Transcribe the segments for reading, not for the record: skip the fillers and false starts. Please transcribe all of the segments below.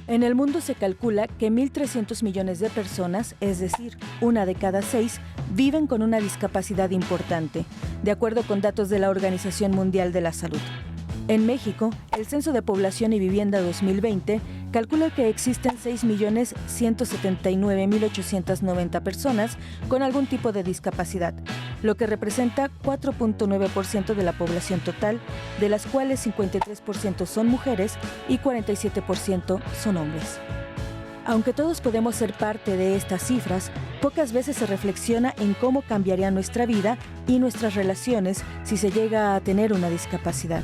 En el mundo se calcula que 1.300 millones de personas, es decir, una de cada 6, viven con una discapacidad importante, de acuerdo con datos de la Organización Mundial de la Salud. En México, el Censo de Población y Vivienda 2020 calcula que existen 6.179.890 personas con algún tipo de discapacidad, lo que representa 4.9% de la población total, de las cuales 53% son mujeres y 47% son hombres. Aunque todos podemos ser parte de estas cifras, pocas veces se reflexiona en cómo cambiaría nuestra vida y nuestras relaciones si se llega a tener una discapacidad.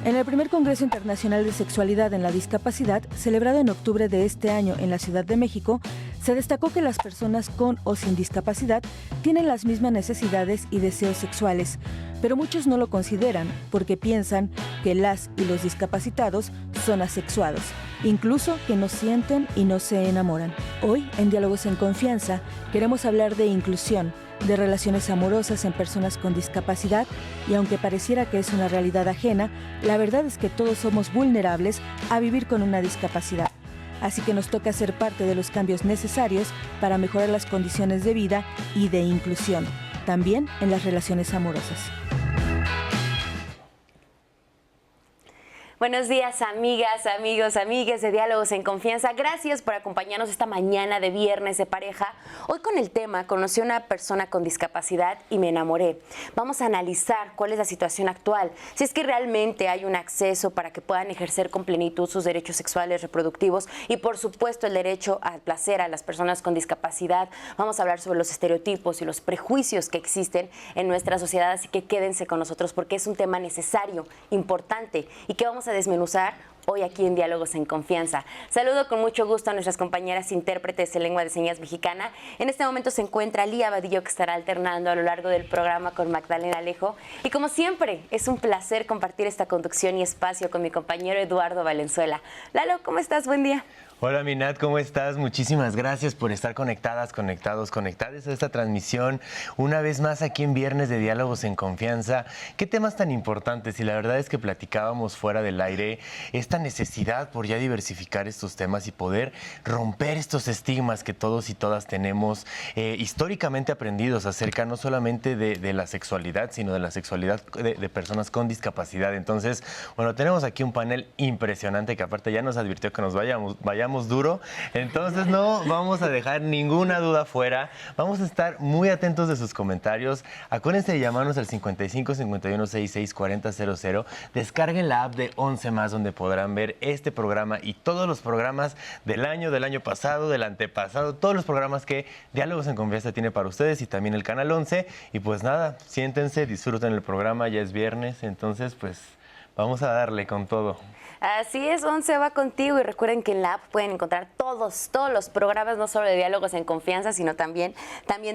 En el primer Congreso Internacional de Sexualidad en la Discapacidad, celebrado en octubre de este año en la Ciudad de México, se destacó que las personas con o sin discapacidad tienen las mismas necesidades y deseos sexuales, pero muchos no lo consideran porque piensan que las y los discapacitados son asexuados, incluso que no sienten y no se enamoran. Hoy, en Diálogos en Confianza, queremos hablar de inclusión, de relaciones amorosas en personas con discapacidad, y aunque pareciera que es una realidad ajena, la verdad es que todos somos vulnerables a vivir con una discapacidad. Así que nos toca ser parte de los cambios necesarios para mejorar las condiciones de vida y de inclusión, también en las relaciones amorosas. Buenos días, amigas, amigos, amigues de Diálogos en Confianza. Gracias por acompañarnos esta mañana de viernes de pareja. Hoy con el tema, conocí a una persona con discapacidad y me enamoré. Vamos a analizar cuál es la situación actual, si es que realmente hay un acceso para que puedan ejercer con plenitud sus derechos sexuales, reproductivos y, por supuesto, el derecho al placer a las personas con discapacidad. Vamos a hablar sobre los estereotipos y los prejuicios que existen en nuestra sociedad, así que quédense con nosotros porque es un tema necesario, importante y que vamos a desmenuzar hoy aquí en Diálogos en Confianza. Saludo con mucho gusto a nuestras compañeras intérpretes en lengua de señas mexicana. En este momento se encuentra Lía Vadillo, que estará alternando a lo largo del programa con Magdalena Alejo. Y como siempre, es un placer compartir esta conducción y espacio con mi compañero Eduardo Valenzuela. Lalo, ¿cómo estás? Buen día. Hola Minat, ¿cómo estás? Muchísimas gracias por estar conectadas, conectados, conectadas a esta transmisión. Una vez más aquí en Viernes de Diálogos en Confianza. ¿Qué temas tan importantes? Y la verdad es que platicábamos fuera del aire esta necesidad por ya diversificar estos temas y poder romper estos estigmas que todos y todas tenemos históricamente aprendidos acerca no solamente de la sexualidad, sino de la sexualidad de personas con discapacidad. Entonces, bueno, tenemos aquí un panel impresionante que aparte ya nos advirtió que nos vayamos duro, entonces no vamos a dejar ninguna duda fuera, vamos a estar muy atentos de sus comentarios. Acuérdense de llamarnos al 55 51 66 40 00, descarguen la app de 11 más donde podrán ver este programa y todos los programas del año pasado, del antepasado, todos los programas que Diálogos en Confianza tiene para ustedes y también el Canal 11. Y pues nada, siéntense, disfruten el programa, ya es viernes, entonces pues vamos a darle con todo. Así es, 11 va contigo y recuerden que en la app pueden encontrar todos los programas, no solo de Diálogos en Confianza, sino también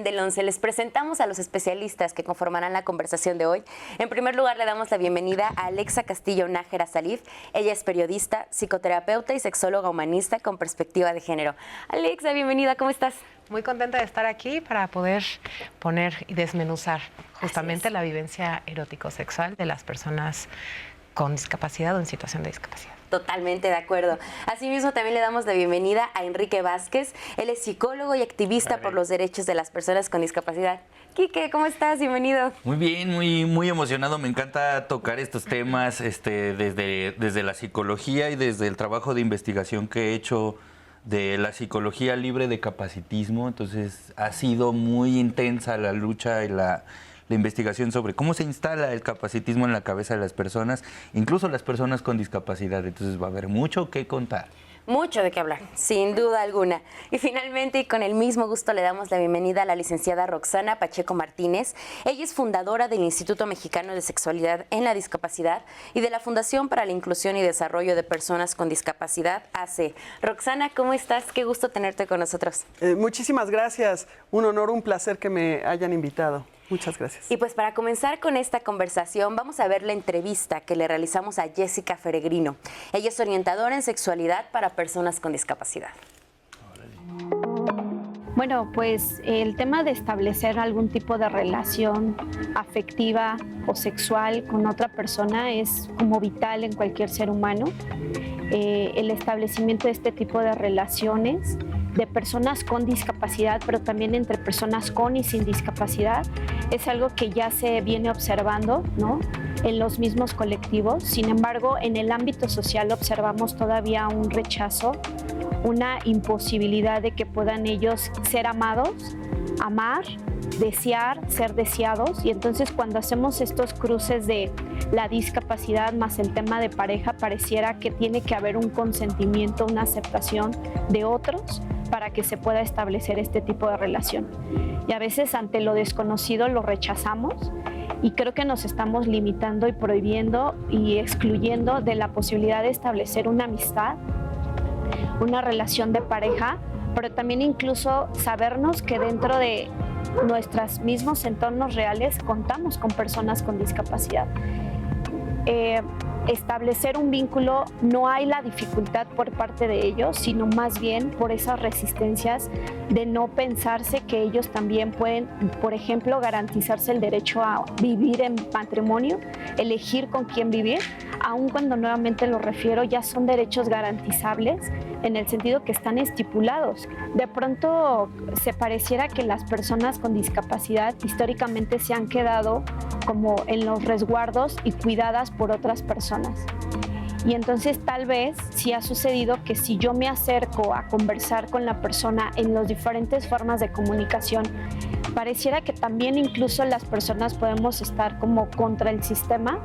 del 11. Les presentamos a los especialistas que conformarán la conversación de hoy. En primer lugar, le damos la bienvenida a Alexa Castillo Nájera Salif. Ella es periodista, psicoterapeuta y sexóloga humanista con perspectiva de género. Alexa, bienvenida, ¿cómo estás? Muy contenta de estar aquí para poder poner y desmenuzar justamente la vivencia erótico-sexual de las personas con discapacidad o en situación de discapacidad. Totalmente de acuerdo. Asimismo, también le damos la bienvenida a Enrique Vázquez. Él es psicólogo y activista por los derechos de las personas con discapacidad. Quique, ¿cómo estás? Bienvenido. Muy bien, muy emocionado. Me encanta tocar estos temas desde la psicología y desde el trabajo de investigación que he hecho de la psicología libre de capacitismo. Entonces, ha sido muy intensa la lucha y la investigación sobre cómo se instala el capacitismo en la cabeza de las personas, incluso las personas con discapacidad. Entonces va a haber mucho que contar. Mucho de qué hablar, sin duda alguna. Y finalmente, y con el mismo gusto, le damos la bienvenida a la licenciada Roxana Pacheco Martínez. Ella es fundadora del Instituto Mexicano de Sexualidad en la Discapacidad y de la Fundación para la Inclusión y Desarrollo de Personas con Discapacidad, AC. Roxana, ¿cómo estás? Qué gusto tenerte con nosotros. Muchísimas gracias. Un honor, un placer que me hayan invitado. Muchas gracias. Y pues para comenzar con esta conversación, vamos a ver la entrevista que le realizamos a Jessica Feregrino. Ella es orientadora en sexualidad para personas con discapacidad. Bueno, pues el tema de establecer algún tipo de relación afectiva o sexual con otra persona es como vital en cualquier ser humano. El establecimiento de este tipo de relaciones de personas con discapacidad, pero también entre personas con y sin discapacidad, es algo que ya se viene observando, ¿no?, en los mismos colectivos. Sin embargo, en el ámbito social observamos todavía un rechazo, una imposibilidad de que puedan ellos ser amados, amar, desear, ser deseados. Y entonces cuando hacemos estos cruces de la discapacidad más el tema de pareja, pareciera que tiene que haber un consentimiento, una aceptación de otros para que se pueda establecer este tipo de relación. Y a veces ante lo desconocido lo rechazamos y creo que nos estamos limitando y prohibiendo y excluyendo de la posibilidad de establecer una amistad, una relación de pareja, pero también incluso sabernos que dentro de nuestros mismos entornos reales contamos con personas con discapacidad. Establecer un vínculo, no hay la dificultad por parte de ellos, sino más bien por esas resistencias de no pensarse que ellos también pueden, por ejemplo, garantizarse el derecho a vivir en matrimonio, elegir con quién vivir, aun cuando nuevamente lo refiero, ya son derechos garantizables en el sentido que están estipulados. De pronto se pareciera que las personas con discapacidad históricamente se han quedado como en los resguardos y cuidadas por otras personas. Y entonces tal vez sí ha sucedido que si yo me acerco a conversar con la persona en las diferentes formas de comunicación, pareciera que también incluso las personas podemos estar como contra el sistema.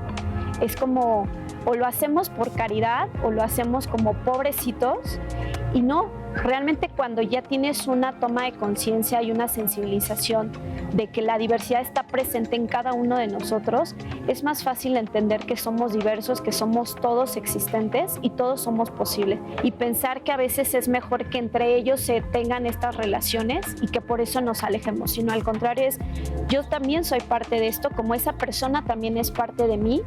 Es como, o lo hacemos por caridad o lo hacemos como pobrecitos, y no, realmente cuando ya tienes una toma de conciencia y una sensibilización de que la diversidad está presente en cada uno de nosotros, es más fácil entender que somos diversos, que somos todos existentes y todos somos posibles. Y pensar que a veces es mejor que entre ellos se tengan estas relaciones y que por eso nos alejemos, sino al contrario es, yo también soy parte de esto, como esa persona también es parte de mí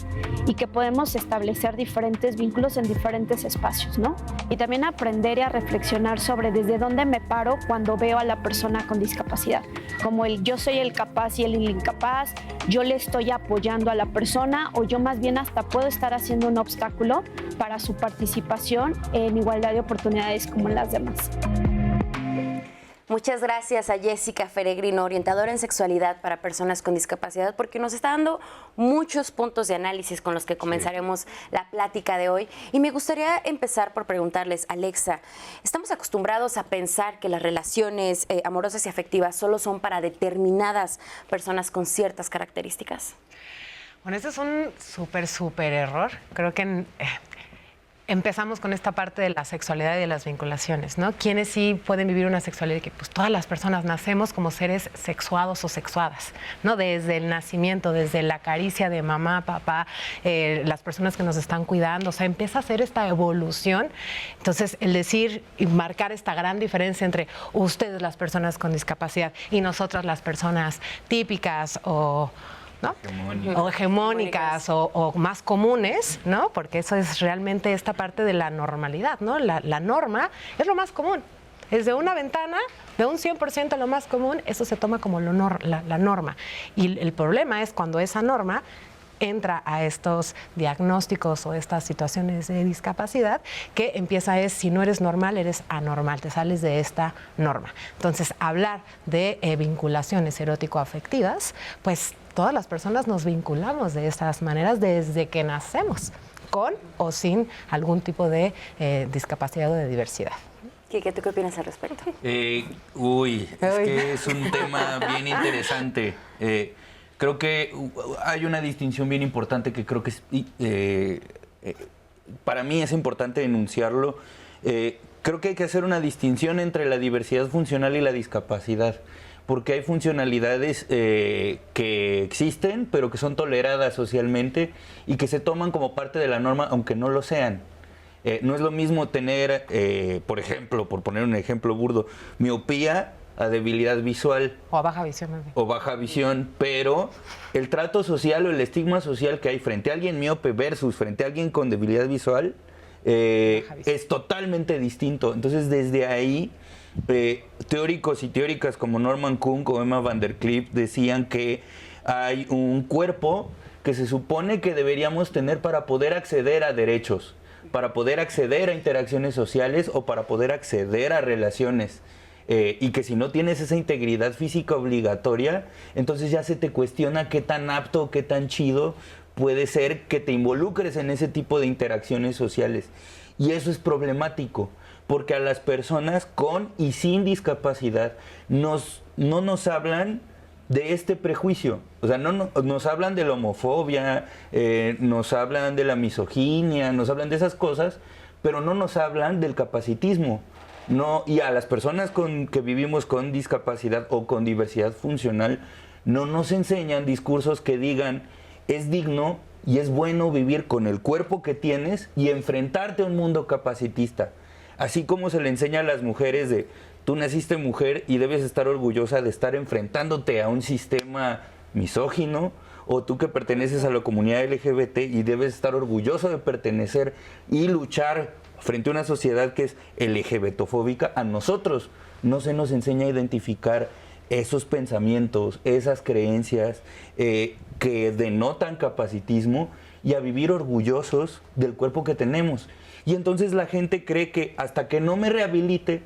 y que podemos establecer diferentes vínculos en diferentes espacios, ¿no? Y también aprender a reflexionar sobre desde dónde me paro cuando veo a la persona con discapacidad, como el yo soy el capaz y el incapaz, yo le estoy apoyando a la persona o yo más bien hasta puedo estar haciendo un obstáculo para su participación en igualdad de oportunidades como las demás. Muchas gracias a Jessica Feregrino, orientadora en sexualidad para personas con discapacidad, porque nos está dando muchos puntos de análisis con los que comenzaremos la plática de hoy. Y me gustaría empezar por preguntarles, Alexa, ¿estamos acostumbrados a pensar que las relaciones amorosas y afectivas solo son para determinadas personas con ciertas características? Bueno, ese es un súper error. Creo que empezamos con esta parte de la sexualidad y de las vinculaciones, ¿no? ¿Quiénes sí pueden vivir una sexualidad? Que pues todas las personas nacemos como seres sexuados o sexuadas, ¿no? Desde el nacimiento, desde la caricia de mamá, papá, las personas que nos están cuidando, o sea, empieza a hacer esta evolución. Entonces, el decir y marcar esta gran diferencia entre ustedes, las personas con discapacidad, y nosotras, las personas típicas o ¿no? O hegemónicas o más comunes, ¿no? Porque eso es realmente esta parte de la normalidad, ¿no? La norma es lo más común. Es de una ventana, de un 100% lo más común, eso se toma como la norma. Y el problema es cuando esa norma entra a estos diagnósticos o estas situaciones de discapacidad, que empieza es, si no eres normal, eres anormal, te sales de esta norma. Entonces, hablar de vinculaciones erótico-afectivas, pues todas las personas nos vinculamos de estas maneras desde que nacemos, con o sin algún tipo de discapacidad o de diversidad. Quique, ¿tú qué opinas al respecto? Es que es un tema bien interesante. Creo que hay una distinción bien importante que creo que para mí es importante enunciarlo. Creo que hay que hacer una distinción entre la diversidad funcional y la discapacidad, porque hay funcionalidades que existen, pero que son toleradas socialmente y que se toman como parte de la norma, aunque no lo sean. No es lo mismo tener, por ejemplo, por poner un ejemplo burdo, miopía a debilidad visual. O a baja visión. O baja visión, pero el trato social o el estigma social que hay frente a alguien miope versus frente a alguien con debilidad visual es totalmente distinto. Entonces, desde ahí teóricos y teóricas como Norman Cook o Emma van der Klyf decían que hay un cuerpo que se supone que deberíamos tener para poder acceder a derechos, para poder acceder a interacciones sociales o para poder acceder a relaciones. Y que si no tienes esa integridad física obligatoria, entonces ya se te cuestiona qué tan apto, qué tan chido puede ser que te involucres en ese tipo de interacciones sociales. Y eso es problemático, porque a las personas con y sin discapacidad no nos hablan de este prejuicio. O sea, no nos hablan de la homofobia, nos hablan de la misoginia, nos hablan de esas cosas, pero no nos hablan del capacitismo. No, y a las personas que vivimos con discapacidad o con diversidad funcional, no nos enseñan discursos que digan es digno y es bueno vivir con el cuerpo que tienes y enfrentarte a un mundo capacitista. Así como se le enseña a las mujeres de tú naciste mujer y debes estar orgullosa de estar enfrentándote a un sistema misógino, o tú que perteneces a la comunidad LGBT y debes estar orgulloso de pertenecer y luchar frente a una sociedad que es LGBTofóbica. A nosotros no se nos enseña a identificar esos pensamientos, esas creencias que denotan capacitismo y a vivir orgullosos del cuerpo que tenemos. Y entonces la gente cree que hasta que no me rehabilite,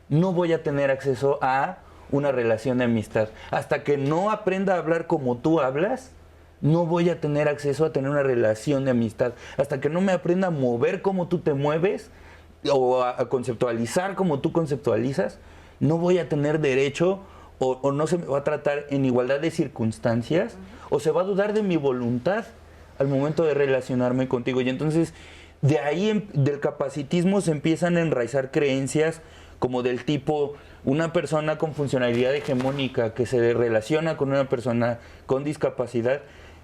no voy a tener acceso a una relación de amistad. Hasta que no aprenda a hablar como tú hablas, no voy a tener acceso a tener una relación de amistad. Hasta que no me aprenda a mover como tú te mueves o a conceptualizar como tú conceptualizas, no voy a tener derecho o no se me va a tratar en igualdad de circunstancias, o se va a dudar de mi voluntad al momento de relacionarme contigo. Y entonces de ahí, del capacitismo, se empiezan a enraizar creencias como del tipo, una persona con funcionalidad hegemónica que se relaciona con una persona con discapacidad,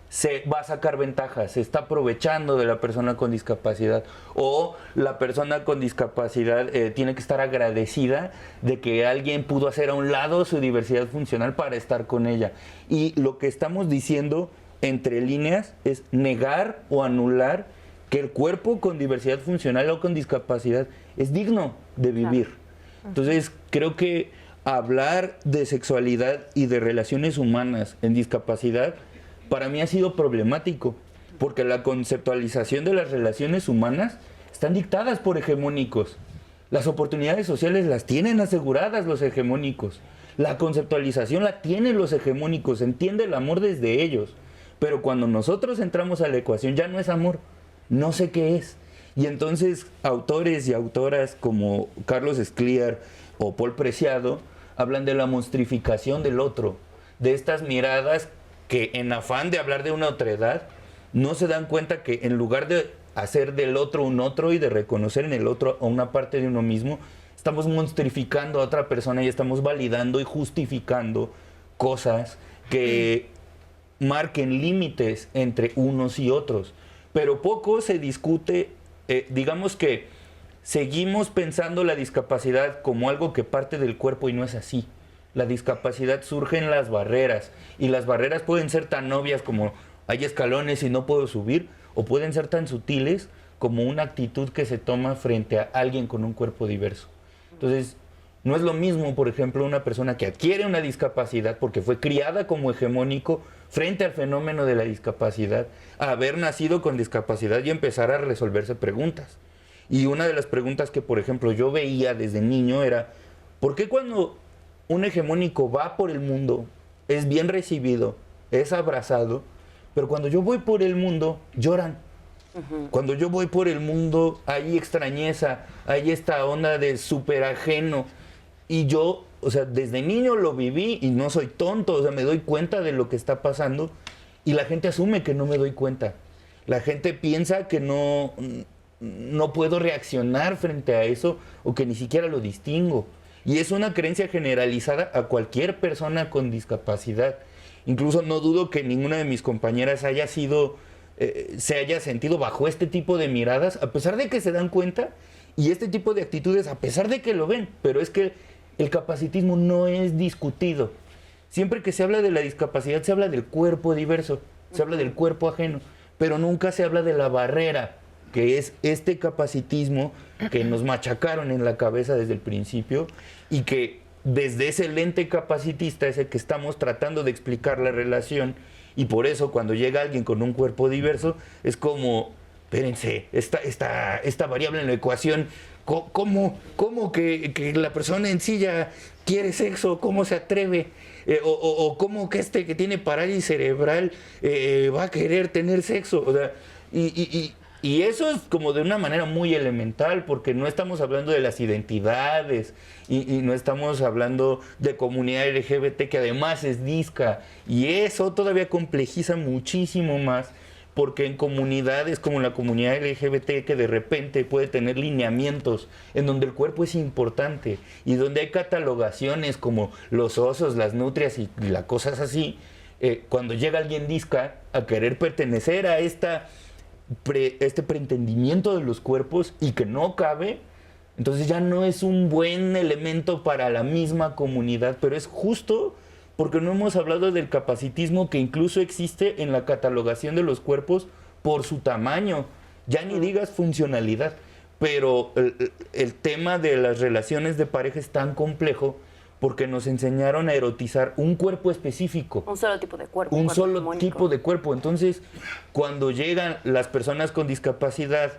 se va a sacar ventajas, se está aprovechando de la persona con discapacidad, o la persona con discapacidad tiene que estar agradecida de que alguien pudo hacer a un lado su diversidad funcional para estar con ella. Y lo que estamos diciendo entre líneas es negar o anular que el cuerpo con diversidad funcional o con discapacidad es digno de vivir. Entonces, creo que hablar de sexualidad y de relaciones humanas en discapacidad para mí ha sido problemático, porque la conceptualización de las relaciones humanas están dictadas por hegemónicos. Las oportunidades sociales las tienen aseguradas los hegemónicos. La conceptualización la tienen los hegemónicos, se entiende el amor desde ellos. Pero cuando nosotros entramos a la ecuación ya no es amor, no sé qué es. Y entonces autores y autoras como Carlos Escliar o Paul Preciado hablan de la monstrificación del otro, de estas miradas que en afán de hablar de una otredad no se dan cuenta que en lugar de hacer del otro un otro y de reconocer en el otro a una parte de uno mismo, estamos monstrificando a otra persona y estamos validando y justificando cosas que marquen límites entre unos y otros. Pero poco se discute, digamos que seguimos pensando la discapacidad como algo que parte del cuerpo y no es así. La discapacidad surge en las barreras, y las barreras pueden ser tan obvias como hay escalones y no puedo subir, o pueden ser tan sutiles como una actitud que se toma frente a alguien con un cuerpo diverso. Entonces, no es lo mismo, por ejemplo, una persona que adquiere una discapacidad porque fue criada como hegemónico frente al fenómeno de la discapacidad, a haber nacido con discapacidad y empezar a resolverse preguntas. Y una de las preguntas que, por ejemplo, yo veía desde niño era, ¿por qué cuando un hegemónico va por el mundo, es bien recibido, es abrazado, pero cuando yo voy por el mundo, lloran? Cuando yo voy por el mundo, hay extrañeza, hay esta onda de súper ajeno. Y yo, o sea, desde niño lo viví y no soy tonto, o sea, me doy cuenta de lo que está pasando y la gente asume que no me doy cuenta. La gente piensa que no puedo reaccionar frente a eso o que ni siquiera lo distingo. Y es una creencia generalizada a cualquier persona con discapacidad. Incluso no dudo que ninguna de mis compañeras se haya sentido bajo este tipo de miradas, a pesar de que se dan cuenta, y este tipo de actitudes, a pesar de que lo ven. Pero es que el capacitismo no es discutido. Siempre que se habla de la discapacidad, se habla del cuerpo diverso, se habla del cuerpo ajeno, pero nunca se habla de la barrera que es este capacitismo que nos machacaron en la cabeza desde el principio y que desde ese lente capacitista es el que estamos tratando de explicar la relación, y por eso cuando llega alguien con un cuerpo diverso es como, espérense, esta variable en la ecuación, ¿cómo que la persona en silla quiere sexo? ¿Cómo se atreve? O cómo que que tiene parálisis cerebral va a querer tener sexo. O sea, y eso es como de una manera muy elemental, porque no estamos hablando de las identidades y no estamos hablando de comunidad LGBT, que además es disca, y eso todavía complejiza muchísimo más, porque en comunidades como la comunidad LGBT, que de repente puede tener lineamientos en donde el cuerpo es importante y donde hay catalogaciones como los osos, las nutrias y las cosas así, cuando llega alguien disca a querer pertenecer a este preentendimiento de los cuerpos y que no cabe, entonces ya no es un buen elemento para la misma comunidad, pero es justo porque no hemos hablado del capacitismo que incluso existe en la catalogación de los cuerpos por su tamaño, ya ni digas funcionalidad, pero el tema de las relaciones de pareja es tan complejo porque nos enseñaron a erotizar un cuerpo específico. Un solo tipo de cuerpo. Un solo tipo de cuerpo. Entonces, cuando llegan las personas con discapacidad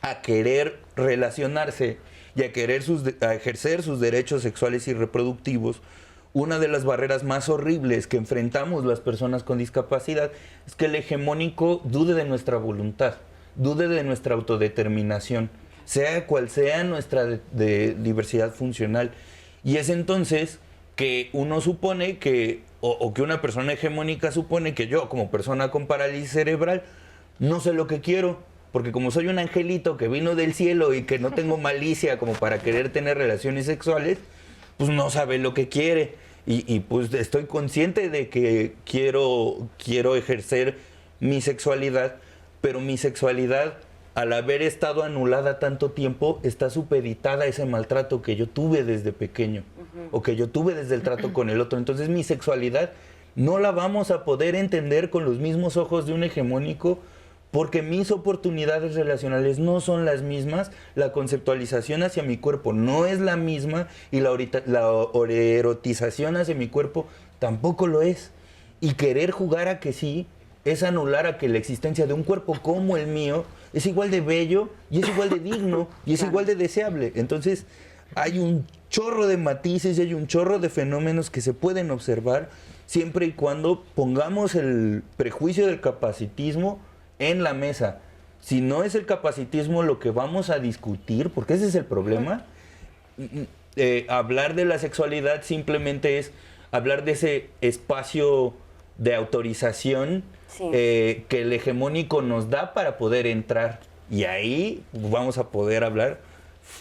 a querer relacionarse y a querer a ejercer sus derechos sexuales y reproductivos, una de las barreras más horribles que enfrentamos las personas con discapacidad es que el hegemónico dude de nuestra voluntad, dude de nuestra autodeterminación, sea cual sea nuestra diversidad funcional. Y es entonces que uno supone que, o que una persona hegemónica supone que yo, como persona con parálisis cerebral, no sé lo que quiero, porque como soy un angelito que vino del cielo y que no tengo malicia como para querer tener relaciones sexuales, pues no sabe lo que quiere. Y pues estoy consciente de que quiero ejercer mi sexualidad, pero mi sexualidad, al haber estado anulada tanto tiempo, está supeditada a ese maltrato que yo tuve desde pequeño, o que yo tuve desde el trato con el otro. Entonces mi sexualidad no la vamos a poder entender con los mismos ojos de un hegemónico, porque mis oportunidades relacionales no son las mismas, la conceptualización hacia mi cuerpo no es la misma y la erotización hacia mi cuerpo tampoco lo es. Y querer jugar a que sí es anular a que la existencia de un cuerpo como el mío es igual de bello y es igual de digno y es igual de deseable. Entonces hay un chorro de matices y hay un chorro de fenómenos que se pueden observar siempre y cuando pongamos el prejuicio del capacitismo en la mesa. Si no es el capacitismo lo que vamos a discutir, porque ese es el problema, hablar de la sexualidad simplemente es hablar de ese espacio de autorización que el hegemónico nos da para poder entrar. Y ahí vamos a poder hablar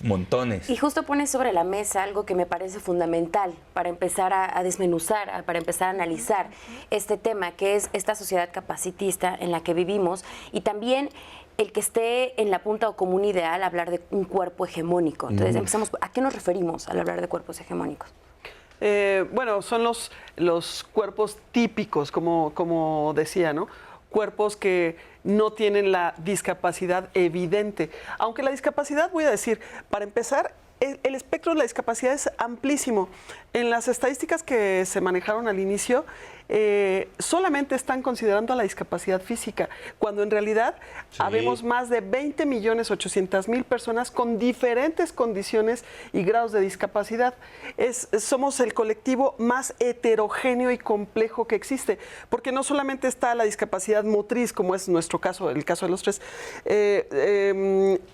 montones. Y justo pones sobre la mesa algo que me parece fundamental para empezar a desmenuzar, para empezar a analizar este tema, que es esta sociedad capacitista en la que vivimos, y también el que esté en la punta o como un ideal hablar de un cuerpo hegemónico. Entonces empezamos, ¿a qué nos referimos al hablar de cuerpos hegemónicos? Bueno, son los cuerpos típicos, como decía, ¿no? Cuerpos que no tienen la discapacidad evidente. Aunque la discapacidad, voy a decir, para empezar, el espectro de la discapacidad es amplísimo. En las estadísticas que se manejaron al inicio, solamente están considerando a la discapacidad física, cuando en realidad habemos más de 20.800.000 personas con diferentes condiciones y grados de discapacidad. Somos el colectivo más heterogéneo y complejo que existe, porque no solamente está la discapacidad motriz, como es nuestro caso, el caso de los tres,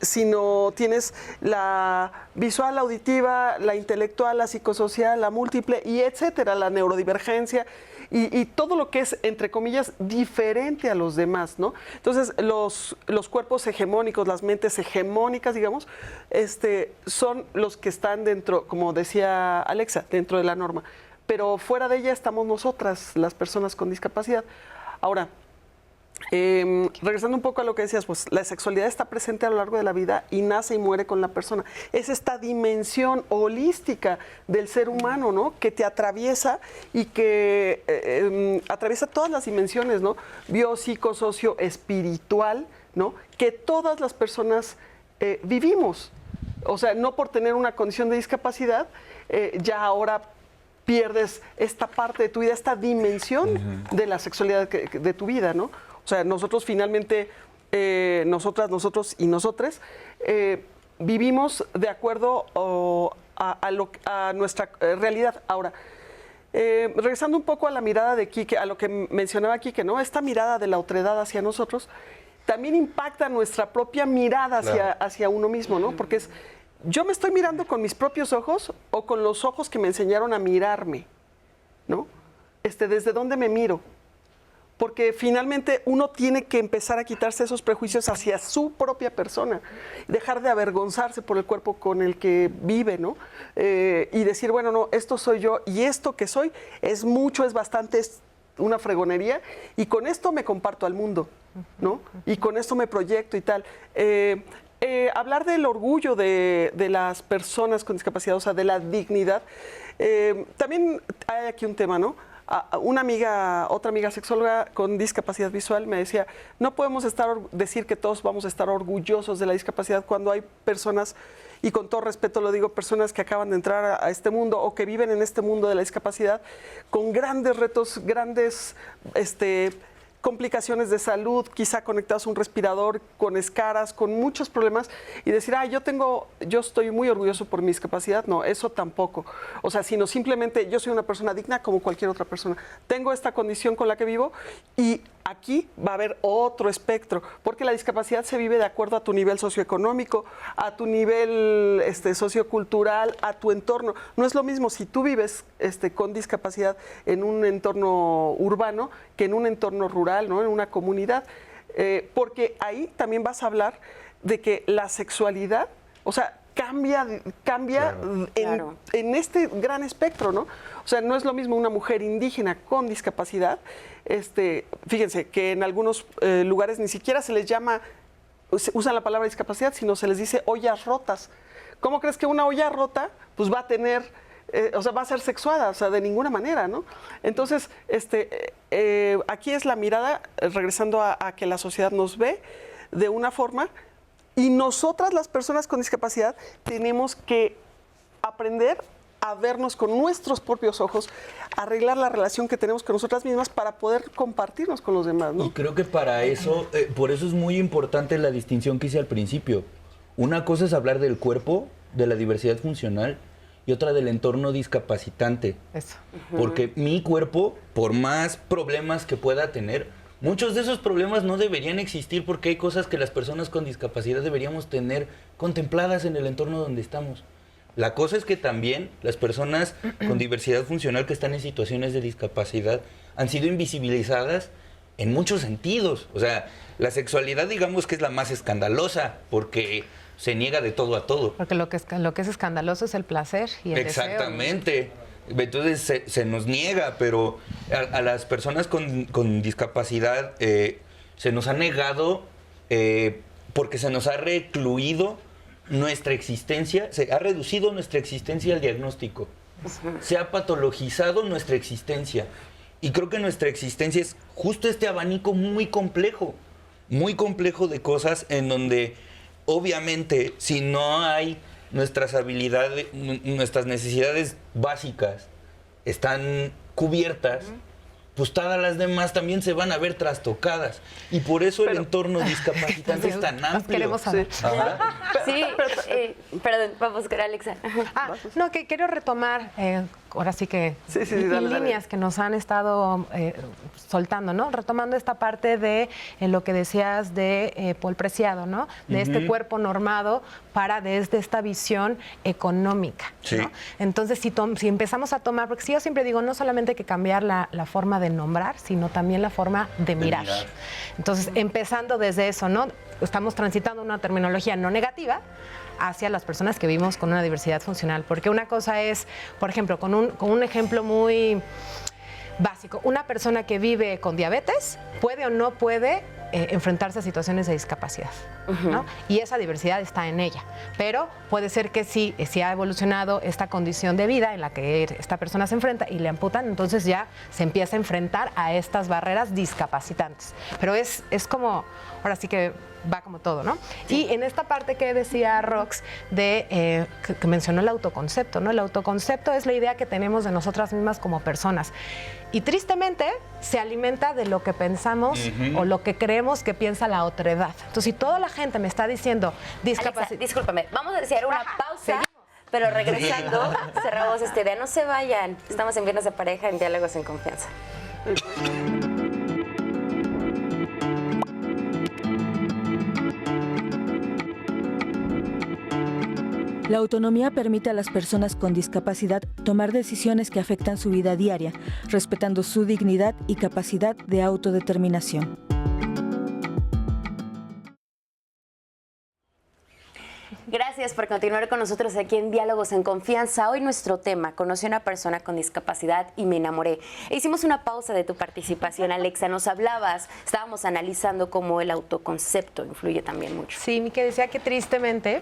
sino tienes la visual, auditiva, la intelectual, la psicosocial, la múltiple, y etcétera, la neurodivergencia, y todo lo que es, entre comillas, diferente a los demás, ¿no? Entonces, los cuerpos hegemónicos, las mentes hegemónicas, digamos, son los que están dentro, como decía Alexa, dentro de la norma. Pero fuera de ella estamos nosotras, las personas con discapacidad. Ahora, regresando un poco a lo que decías, pues la sexualidad está presente a lo largo de la vida y nace y muere con la persona. Es esta dimensión holística del ser humano, ¿no? Que te atraviesa y que atraviesa todas las dimensiones, ¿no? Bio, psico, socio, espiritual ¿no? Que todas las personas vivimos. O sea, no por tener una condición de discapacidad, ya ahora pierdes esta parte de tu vida, esta dimensión de la sexualidad de tu vida, ¿no? O sea, nosotros finalmente, nosotras, nosotros y nosotres, vivimos de acuerdo a nuestra realidad. Ahora, regresando un poco a la mirada de Quique, a lo que mencionaba Quique, ¿no? Esta mirada de la otredad hacia nosotros también impacta nuestra propia mirada hacia uno mismo, ¿no? Porque es, ¿yo me estoy mirando con mis propios ojos o con los ojos que me enseñaron a mirarme? ¿No? ¿Desde dónde me miro? Porque finalmente uno tiene que empezar a quitarse esos prejuicios hacia su propia persona, dejar de avergonzarse por el cuerpo con el que vive, ¿no? Y decir, bueno, no, esto soy yo y esto que soy es mucho, es bastante, es una fregonería y con esto me comparto al mundo, ¿no? Y con esto me proyecto y tal. Hablar del orgullo de las personas con discapacidad, o sea, de la dignidad, también hay aquí un tema, ¿no? Otra amiga sexóloga con discapacidad visual me decía, no podemos decir que todos vamos a estar orgullosos de la discapacidad cuando hay personas, y con todo respeto lo digo, personas que acaban de entrar a este mundo o que viven en este mundo de la discapacidad con grandes retos, grandes complicaciones de salud, quizá conectados a un respirador, con escaras, con muchos problemas, y decir, yo estoy muy orgulloso por mi discapacidad. No, eso tampoco. O sea, sino simplemente yo soy una persona digna como cualquier otra persona. Tengo esta condición con la que vivo y aquí va a haber otro espectro, porque la discapacidad se vive de acuerdo a tu nivel socioeconómico, a tu nivel sociocultural, a tu entorno. No es lo mismo si tú vives con discapacidad en un entorno urbano que en un entorno rural, ¿no? En una comunidad, porque ahí también vas a hablar de que la sexualidad, o sea, cambia claro. En este gran espectro, ¿no? O sea, no es lo mismo una mujer indígena con discapacidad. Fíjense que en algunos lugares ni siquiera se les llama, usan la palabra discapacidad, sino se les dice ollas rotas. ¿Cómo crees que una olla rota pues va a tener, va a ser sexuada? O sea, de ninguna manera, ¿no? Entonces, aquí es la mirada, regresando a que la sociedad nos ve de una forma. Y nosotras, las personas con discapacidad, tenemos que aprender a vernos con nuestros propios ojos, arreglar la relación que tenemos con nosotras mismas para poder compartirnos con los demás, ¿no? Y creo que para eso, por eso es muy importante la distinción que hice al principio. Una cosa es hablar del cuerpo, de la diversidad funcional, y otra del entorno discapacitante. Eso. Porque mi cuerpo, por más problemas que pueda tener, muchos de esos problemas no deberían existir porque hay cosas que las personas con discapacidad deberíamos tener contempladas en el entorno donde estamos. La cosa es que también las personas con diversidad funcional que están en situaciones de discapacidad han sido invisibilizadas en muchos sentidos. O sea, la sexualidad digamos que es la más escandalosa porque se niega de todo a todo. Porque lo que es escandaloso es el placer y el Exactamente. Deseo. Entonces se nos niega, pero a las personas con discapacidad se nos ha negado porque se nos ha recluido nuestra existencia, se ha reducido nuestra existencia al diagnóstico. Se ha patologizado nuestra existencia. Y creo que nuestra existencia es justo este abanico muy complejo de cosas en donde obviamente si no hay nuestras habilidades, nuestras necesidades básicas están cubiertas, pues todas las demás también se van a ver trastocadas. Y por eso el entorno discapacitante es tan amplio. Queremos saber. Sí, perdón, vamos con Alexa. No, que quiero retomar, ahora sí que dale. líneas que nos han estado soltando, ¿no? Retomando esta parte de lo que decías de Paul Preciado, ¿no? De este cuerpo normado para desde esta visión económica, sí. ¿no? Entonces, si empezamos a tomar, porque yo siempre digo, no solamente hay que cambiar la forma de nombrar, sino también la forma de mirar. Entonces, empezando desde eso, ¿no? Estamos transitando una terminología no negativa hacia las personas que vivimos con una diversidad funcional. Porque una cosa es, por ejemplo, con un ejemplo muy básico, una persona que vive con diabetes puede o no puede enfrentarse a situaciones de discapacidad, ¿no? Y esa diversidad está en ella. Pero puede ser que si ha evolucionado esta condición de vida en la que esta persona se enfrenta y le amputan, entonces ya se empieza a enfrentar a estas barreras discapacitantes. Pero es como, ahora sí que va como todo, ¿no? Y en esta parte que decía Rox, que mencionó el autoconcepto, ¿no? El autoconcepto es la idea que tenemos de nosotras mismas como personas. Y tristemente se alimenta de lo que pensamos o lo que creemos que piensa la otredad. Entonces, si toda la gente me está diciendo Alexa, discúlpame, vamos a hacer una pausa, pero regresando cerramos esta idea. No se vayan, estamos en Viernes de Pareja en Diálogos en Confianza. La autonomía permite a las personas con discapacidad tomar decisiones que afectan su vida diaria, respetando su dignidad y capacidad de autodeterminación. Gracias por continuar con nosotros aquí en Diálogos en Confianza. Hoy nuestro tema, conocí a una persona con discapacidad y me enamoré. Hicimos una pausa de tu participación, Alexa. Nos hablabas, estábamos analizando cómo el autoconcepto influye también mucho. Sí, Miki decía que tristemente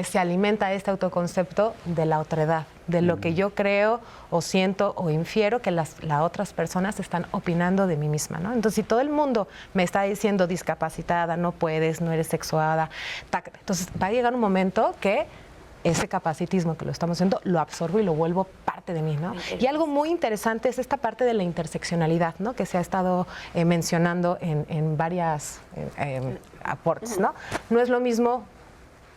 se alimenta este autoconcepto de la otredad, de lo que yo creo o siento o infiero que las otras personas están opinando de mí misma, ¿no? Entonces, si todo el mundo me está diciendo discapacitada, no puedes, no eres sexuada, entonces va a llegar un momento que ese capacitismo que lo estamos haciendo lo absorbo y lo vuelvo parte de mí, ¿no? Y algo muy interesante es esta parte de la interseccionalidad, ¿no? Que se ha estado mencionando en varias aportes, ¿no? No es lo mismo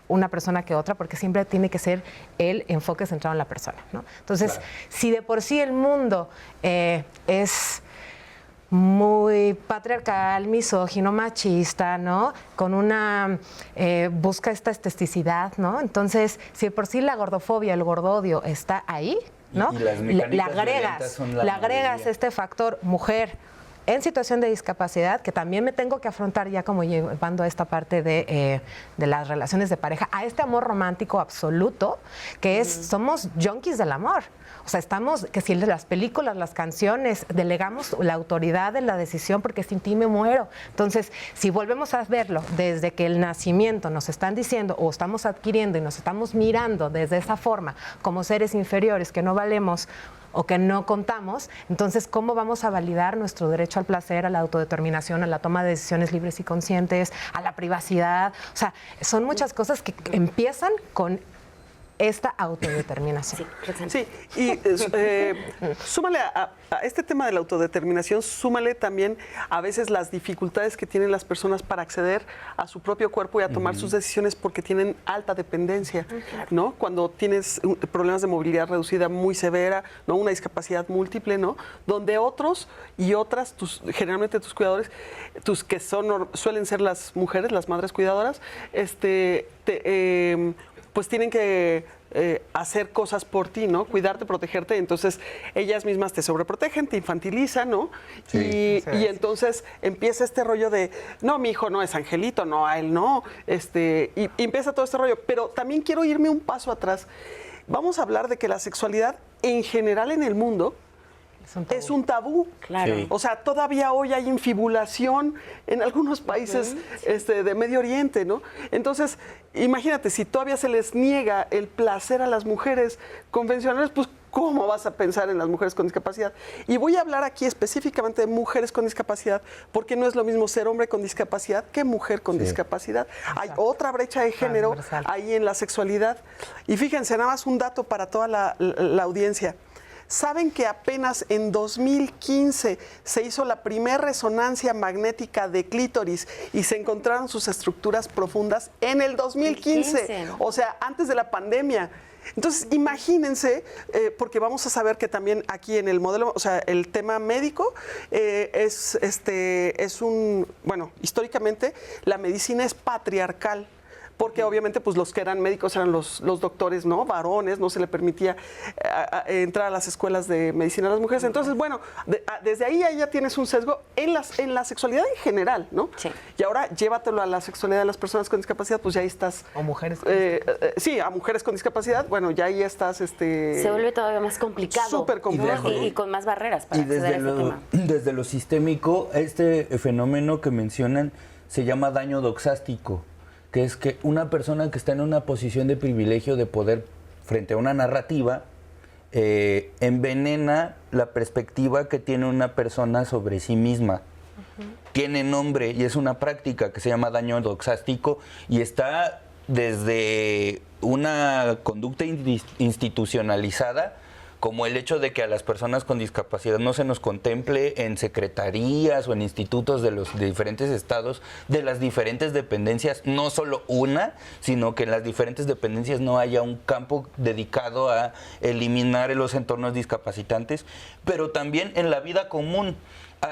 una persona que otra, porque siempre tiene que ser el enfoque centrado en la persona, ¿no? Entonces, claro, si de por sí el mundo es muy patriarcal, misógino, machista, ¿no? Con una busca esta elasticidad, ¿no? Entonces, si de por sí la gordofobia, el gordodio está ahí, ¿no? Y las mecánicas le agregas este factor mujer en situación de discapacidad, que también me tengo que afrontar ya como llevando a esta parte de las relaciones de pareja, a este amor romántico absoluto, que es, somos junkies del amor. O sea, estamos, que si las películas, las canciones, delegamos la autoridad de la decisión porque sin ti me muero. Entonces, si volvemos a verlo desde que el nacimiento nos están diciendo o estamos adquiriendo y nos estamos mirando desde esa forma como seres inferiores que no valemos o que no contamos, entonces, ¿cómo vamos a validar nuestro derecho al placer, a la autodeterminación, a la toma de decisiones libres y conscientes, a la privacidad? O sea, son muchas cosas que empiezan con esta autodeterminación. Sí, y súmale a este tema de la autodeterminación, súmale también a veces las dificultades que tienen las personas para acceder a su propio cuerpo y a tomar sus decisiones porque tienen alta dependencia, ¿no? Cuando tienes problemas de movilidad reducida muy severa, ¿no? Una discapacidad múltiple, ¿no? Donde otros y otras, generalmente tus cuidadores, que suelen ser las mujeres, las madres cuidadoras, pues tienen que hacer cosas por ti, ¿no? Cuidarte, protegerte. Entonces, ellas mismas te sobreprotegen, te infantilizan, ¿no? Sí, y entonces empieza este rollo de, no, mi hijo no es angelito, no, a él no. Y empieza todo este rollo. Pero también quiero irme un paso atrás. Vamos a hablar de que la sexualidad en general en el mundo es un tabú. Claro. Sí. O sea, todavía hoy hay infibulación en algunos países de Medio Oriente, ¿no? Entonces, imagínate, si todavía se les niega el placer a las mujeres convencionales, pues, ¿cómo vas a pensar en las mujeres con discapacidad? Y voy a hablar aquí específicamente de mujeres con discapacidad, porque no es lo mismo ser hombre con discapacidad que mujer con discapacidad. Exacto. Hay otra brecha de género ahí en la sexualidad. Y fíjense, nada más un dato para toda la audiencia. ¿Saben que apenas en 2015 se hizo la primera resonancia magnética de clítoris y se encontraron sus estructuras profundas en el 2015? ¿No? O sea, antes de la pandemia. Entonces, imagínense, porque vamos a saber que también aquí en el modelo, o sea, el tema médico es históricamente la medicina es patriarcal. Porque obviamente pues los que eran médicos eran los doctores, ¿no? Varones, no se le permitía entrar a las escuelas de medicina a las mujeres. Entonces, bueno, desde ahí ya tienes un sesgo en la sexualidad en general, ¿no? Sí. Y ahora llévatelo a la sexualidad de las personas con discapacidad, pues ya ahí estás. O mujeres con discapacidad. Sí, a mujeres con discapacidad, bueno, ya ahí estás. Se vuelve todavía más complicado. Súper complejo. Y con más barreras para acceder a este tema. Desde lo sistémico, este fenómeno que mencionan se llama daño doxástico, que es que una persona que está en una posición de privilegio de poder frente a una narrativa envenena la perspectiva que tiene una persona sobre sí misma. tiene nombre y es una práctica que se llama daño doxástico y está desde una conducta institucionalizada, como el hecho de que a las personas con discapacidad no se nos contemple en secretarías o en institutos de los diferentes estados, de las diferentes dependencias, no solo una, sino que en las diferentes dependencias no haya un campo dedicado a eliminar los entornos discapacitantes, pero también en la vida común.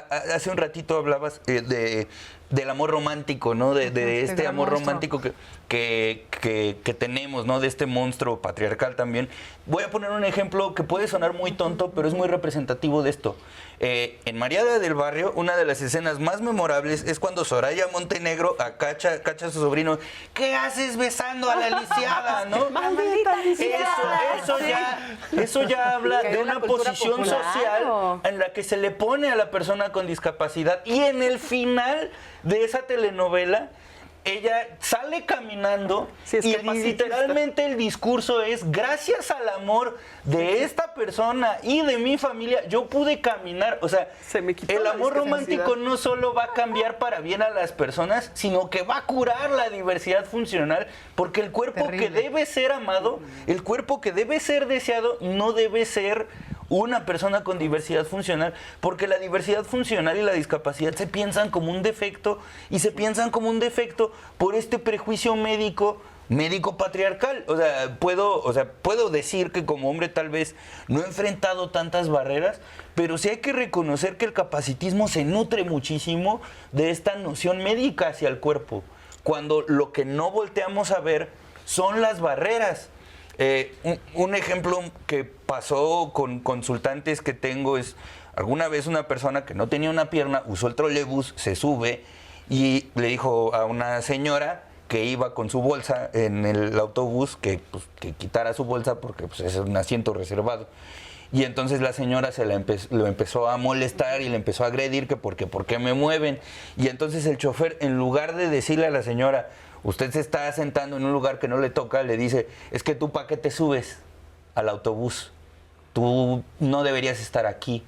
Hace un ratito hablabas del amor romántico, ¿no? De este amor romántico que tenemos, ¿no? De este monstruo patriarcal también. Voy a poner un ejemplo que puede sonar muy tonto, pero es muy representativo de esto. En Mariada del Barrio, una de las escenas más memorables es cuando Soraya Montenegro cacha a su sobrino. ¿Qué haces besando a la lisiada, no? Eso ya habla de una posición social en la que se le pone a la persona con discapacidad, y en el final de esa telenovela ella sale caminando y literalmente el discurso es: gracias al amor de esta persona y de mi familia yo pude caminar. O sea, el amor romántico no solo va a cambiar para bien a las personas, sino que va a curar la diversidad funcional, porque el cuerpo que debe ser amado, el cuerpo que debe ser deseado, no debe ser una persona con diversidad funcional, porque la diversidad funcional y la discapacidad se piensan como un defecto, y se piensan como un defecto por este prejuicio médico patriarcal. O sea, puedo decir que como hombre tal vez no he enfrentado tantas barreras, pero sí hay que reconocer que el capacitismo se nutre muchísimo de esta noción médica hacia el cuerpo, cuando lo que no volteamos a ver son las barreras. Un ejemplo que pasó con consultantes que tengo es: alguna vez una persona que no tenía una pierna usó el trolebús, se sube y le dijo a una señora que iba con su bolsa en el autobús que quitara su bolsa porque es un asiento reservado. Y entonces la señora lo empezó a molestar y le empezó a agredir que ¿por qué me mueven? Y entonces el chofer, en lugar de decirle a la señora: usted se está sentando en un lugar que no le toca, le dice: es que tú, ¿para qué te subes al autobús? Tú no deberías estar aquí.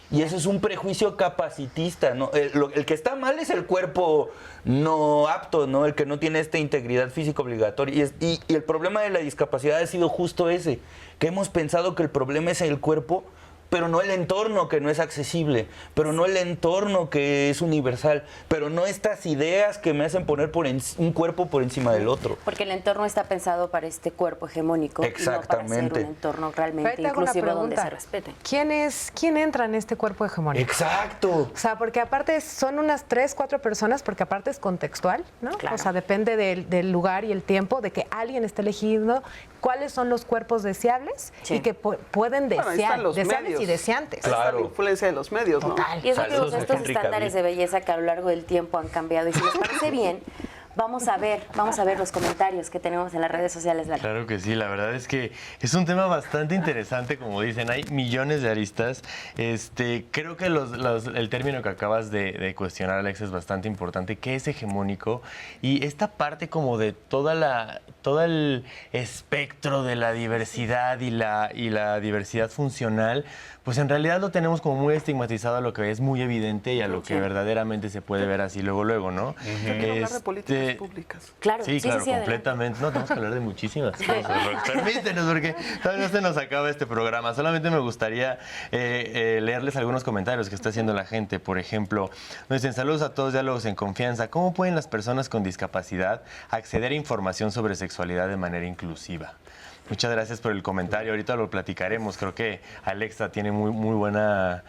Y eso es un prejuicio capacitista, ¿no? El que está mal es el cuerpo no apto, ¿no? El que no tiene esta integridad física obligatoria. Y el problema de la discapacidad ha sido justo ese, que hemos pensado que el problema es el cuerpo, pero no el entorno, que no es accesible, pero no el entorno, que es universal, pero no estas ideas que me hacen poner un cuerpo por encima del otro. Porque el entorno está pensado para este cuerpo hegemónico, y no para ser un entorno realmente inclusivo donde se respete. ¿Quién entra en este cuerpo hegemónico? Exacto. O sea, porque aparte son unas 3, 4 personas, porque aparte es contextual, ¿no? Claro. O sea, depende del lugar y el tiempo, de que alguien esté elegiendo cuáles son los cuerpos deseables y que pueden desear, deseables y deseantes. Claro. La influencia de los medios, ¿no? Total. Y eso que estos estándares de belleza que a lo largo del tiempo han cambiado. Y si les parece bien, vamos a ver los comentarios que tenemos en las redes sociales. Lalo. Claro que sí, la verdad es que es un tema bastante interesante, como dicen, hay millones de aristas. Creo que el término que acabas de cuestionar, Alex, es bastante importante. ¿Qué es hegemónico? Y esta parte como de todo el espectro de la diversidad y la diversidad funcional, pues en realidad lo tenemos como muy estigmatizado a lo que es muy evidente y a lo que verdaderamente se puede ver así luego, ¿no? Hablar de políticas públicas. Claro, sí, completamente. No, tenemos que hablar de muchísimas cosas. Permítenos, porque todavía no se nos acaba este programa. Solamente me gustaría leerles algunos comentarios que está haciendo la gente. Por ejemplo, nos dicen: saludos a todos, diálogos en confianza. ¿Cómo pueden las personas con discapacidad acceder a información sobre sexualidad de manera inclusiva? Muchas gracias por el comentario. Ahorita lo platicaremos. Creo que Alexa tiene muy buena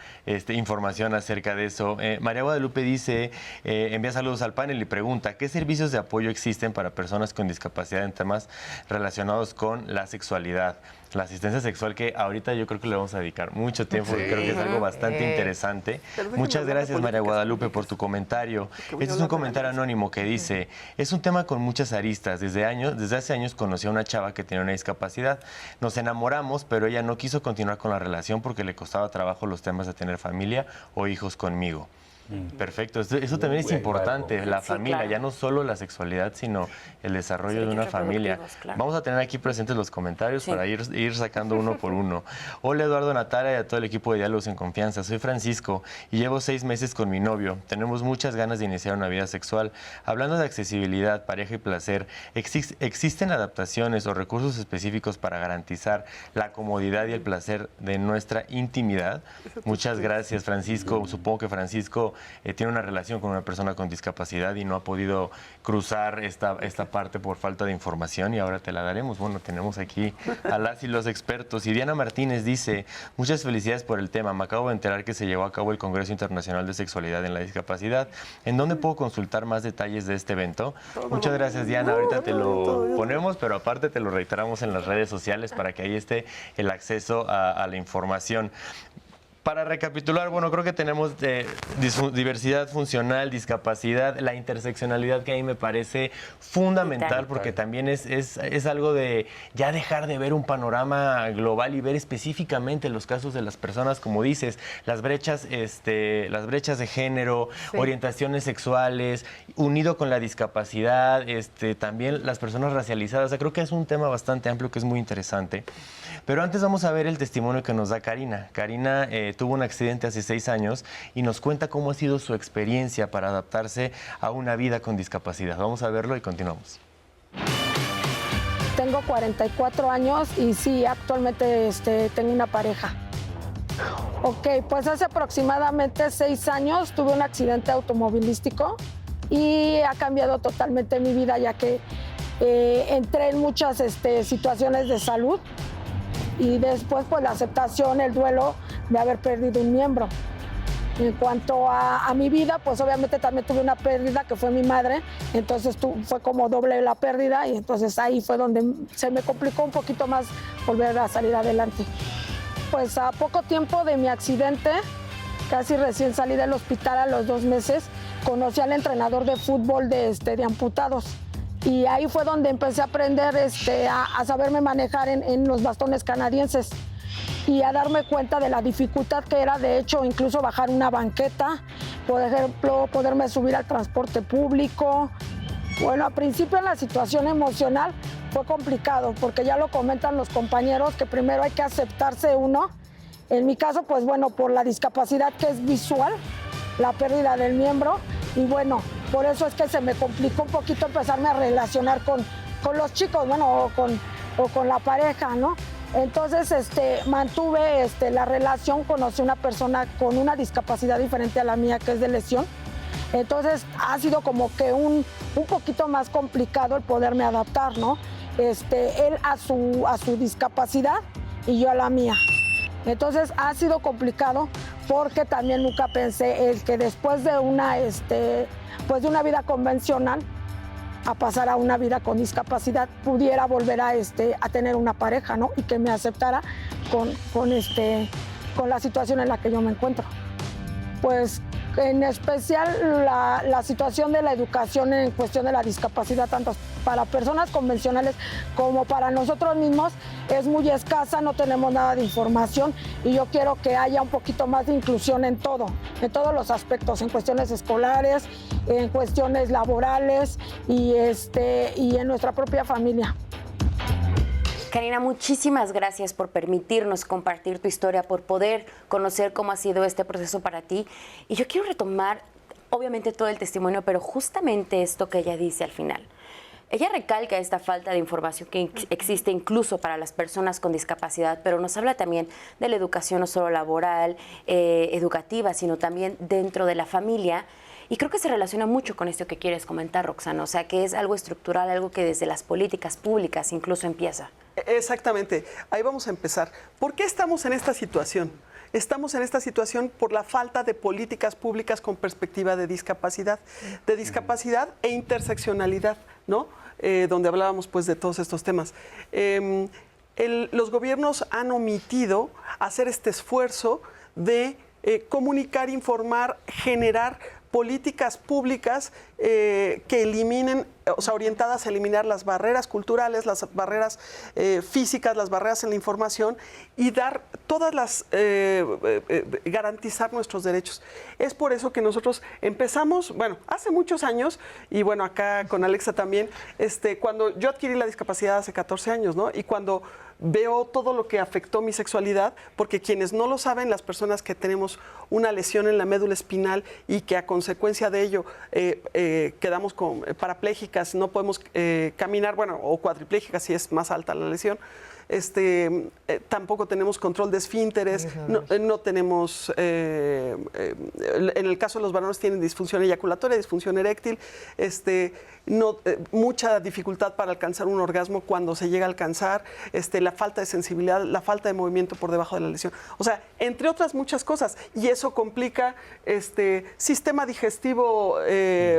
información acerca de eso. María Guadalupe dice, envía saludos al panel y pregunta: ¿qué servicios de apoyo existen para personas con discapacidad en temas relacionados con la sexualidad? La asistencia sexual, que ahorita yo creo que le vamos a dedicar mucho tiempo, porque creo que es algo bastante interesante. Muchas gracias, María Guadalupe, por tu comentario. Este es un comentario anónimo que dice: es un tema con muchas aristas. Desde hace años conocí a una chava que tenía una discapacidad. Nos enamoramos, pero ella no quiso continuar con la relación porque le costaba trabajo los temas de tener familia o hijos conmigo. Perfecto, eso también es importante, la familia, claro. ya no solo la sexualidad, sino el desarrollo de una familia. Claro. Vamos a tener aquí presentes los comentarios para ir sacando uno por uno. Hola Eduardo, Natalia y a todo el equipo de Diálogos en Confianza, soy Francisco y llevo 6 meses con mi novio. Tenemos muchas ganas de iniciar una vida sexual. Hablando de accesibilidad, pareja y placer, ¿existen adaptaciones o recursos específicos para garantizar la comodidad y el placer de nuestra intimidad? Muchas gracias, Francisco. Supongo que Francisco tiene una relación con una persona con discapacidad y no ha podido cruzar esta parte por falta de información y ahora te la daremos. Bueno, tenemos aquí a las y los expertos. Y Diana Martínez dice, muchas felicidades por el tema. Me acabo de enterar que se llevó a cabo el Congreso Internacional de Sexualidad en la Discapacidad. ¿En dónde puedo consultar más detalles de este evento? Muchas gracias, Diana. Ahorita te lo ponemos, pero aparte te lo reiteramos en las redes sociales para que ahí esté el acceso a la información. Para recapitular, bueno, creo que tenemos diversidad funcional, discapacidad, la interseccionalidad que a mí me parece fundamental porque también es algo de ya dejar de ver un panorama global y ver específicamente los casos de las personas, como dices, las brechas de género, orientaciones sexuales, unido con la discapacidad, también las personas racializadas. O sea, creo que es un tema bastante amplio que es muy interesante. Pero antes vamos a ver el testimonio que nos da Karina. Karina tuvo un accidente hace 6 años y nos cuenta cómo ha sido su experiencia para adaptarse a una vida con discapacidad. Vamos a verlo y continuamos. Tengo 44 años y sí, actualmente tengo una pareja. Ok, pues hace aproximadamente 6 años tuve un accidente automovilístico y ha cambiado totalmente mi vida, ya que entré en muchas situaciones de salud y después pues la aceptación, el duelo de haber perdido un miembro. En cuanto a mi vida, pues obviamente también tuve una pérdida que fue mi madre, entonces fue como doble la pérdida y entonces ahí fue donde se me complicó un poquito más volver a salir adelante. Pues a poco tiempo de mi accidente, casi recién salí del hospital a los 2 meses, conocí al entrenador de fútbol de amputados. Y ahí fue donde empecé a aprender a saberme manejar en los bastones canadienses y a darme cuenta de la dificultad que era, de hecho, incluso bajar una banqueta, por ejemplo, poderme subir al transporte público. Bueno, al principio la situación emocional fue complicado, porque ya lo comentan los compañeros que primero hay que aceptarse uno. En mi caso, pues bueno, por la discapacidad que es visual, la pérdida del miembro, y bueno, por eso es que se me complicó un poquito empezarme a relacionar con los chicos, bueno, o con la pareja, ¿no? Entonces, mantuve la relación, conocí una persona con una discapacidad diferente a la mía, que es de lesión. Entonces, ha sido como que un poquito más complicado el poderme adaptar, ¿no? Él a su discapacidad y yo a la mía. Entonces, ha sido complicado porque también nunca pensé el que después de pues de una vida convencional a pasar a una vida con discapacidad pudiera volver a tener una pareja, ¿no? Y que me aceptara con la situación en la que yo me encuentro. Pues en especial la situación de la educación en cuestión de la discapacidad, tanto para personas convencionales como para nosotros mismos, es muy escasa, no tenemos nada de información y yo quiero que haya un poquito más de inclusión en todos los aspectos, en cuestiones escolares, en cuestiones laborales y en nuestra propia familia. Karina, muchísimas gracias por permitirnos compartir tu historia, por poder conocer cómo ha sido este proceso para ti. Y yo quiero retomar, obviamente, todo el testimonio, pero justamente esto que ella dice al final. Ella recalca esta falta de información que existe incluso para las personas con discapacidad, pero nos habla también de la educación no solo laboral, educativa, sino también dentro de la familia. Y creo que se relaciona mucho con esto que quieres comentar, Roxana, o sea, que es algo estructural, algo que desde las políticas públicas incluso empieza. Exactamente, ahí vamos a empezar. ¿Por qué estamos en esta situación? Estamos en esta situación por la falta de políticas públicas con perspectiva de discapacidad e interseccionalidad, ¿no? Donde hablábamos pues de todos estos temas. Los gobiernos han omitido hacer este esfuerzo de comunicar, informar, generar políticas públicas que eliminen, o sea, orientadas a eliminar las barreras culturales, las barreras físicas, las barreras en la información y dar todas las, garantizar nuestros derechos. Es por eso que nosotros empezamos, bueno, hace muchos años, y bueno, acá con Alexa también, cuando yo adquirí la discapacidad hace 14 años, ¿no? Y cuando veo todo lo que afectó mi sexualidad, porque quienes no lo saben, las personas que tenemos una lesión en la médula espinal y que a consecuencia de ello quedamos parapléjicas, no podemos caminar, bueno, o cuadriplégicas si es más alta la lesión, tampoco tenemos control de esfínteres, no tenemos, en el caso de los varones tienen disfunción eyaculatoria, disfunción eréctil, mucha dificultad para alcanzar un orgasmo cuando se llega a alcanzar, la falta de sensibilidad, la falta de movimiento por debajo de la lesión. O sea, entre otras muchas cosas. Y eso complica sistema digestivo,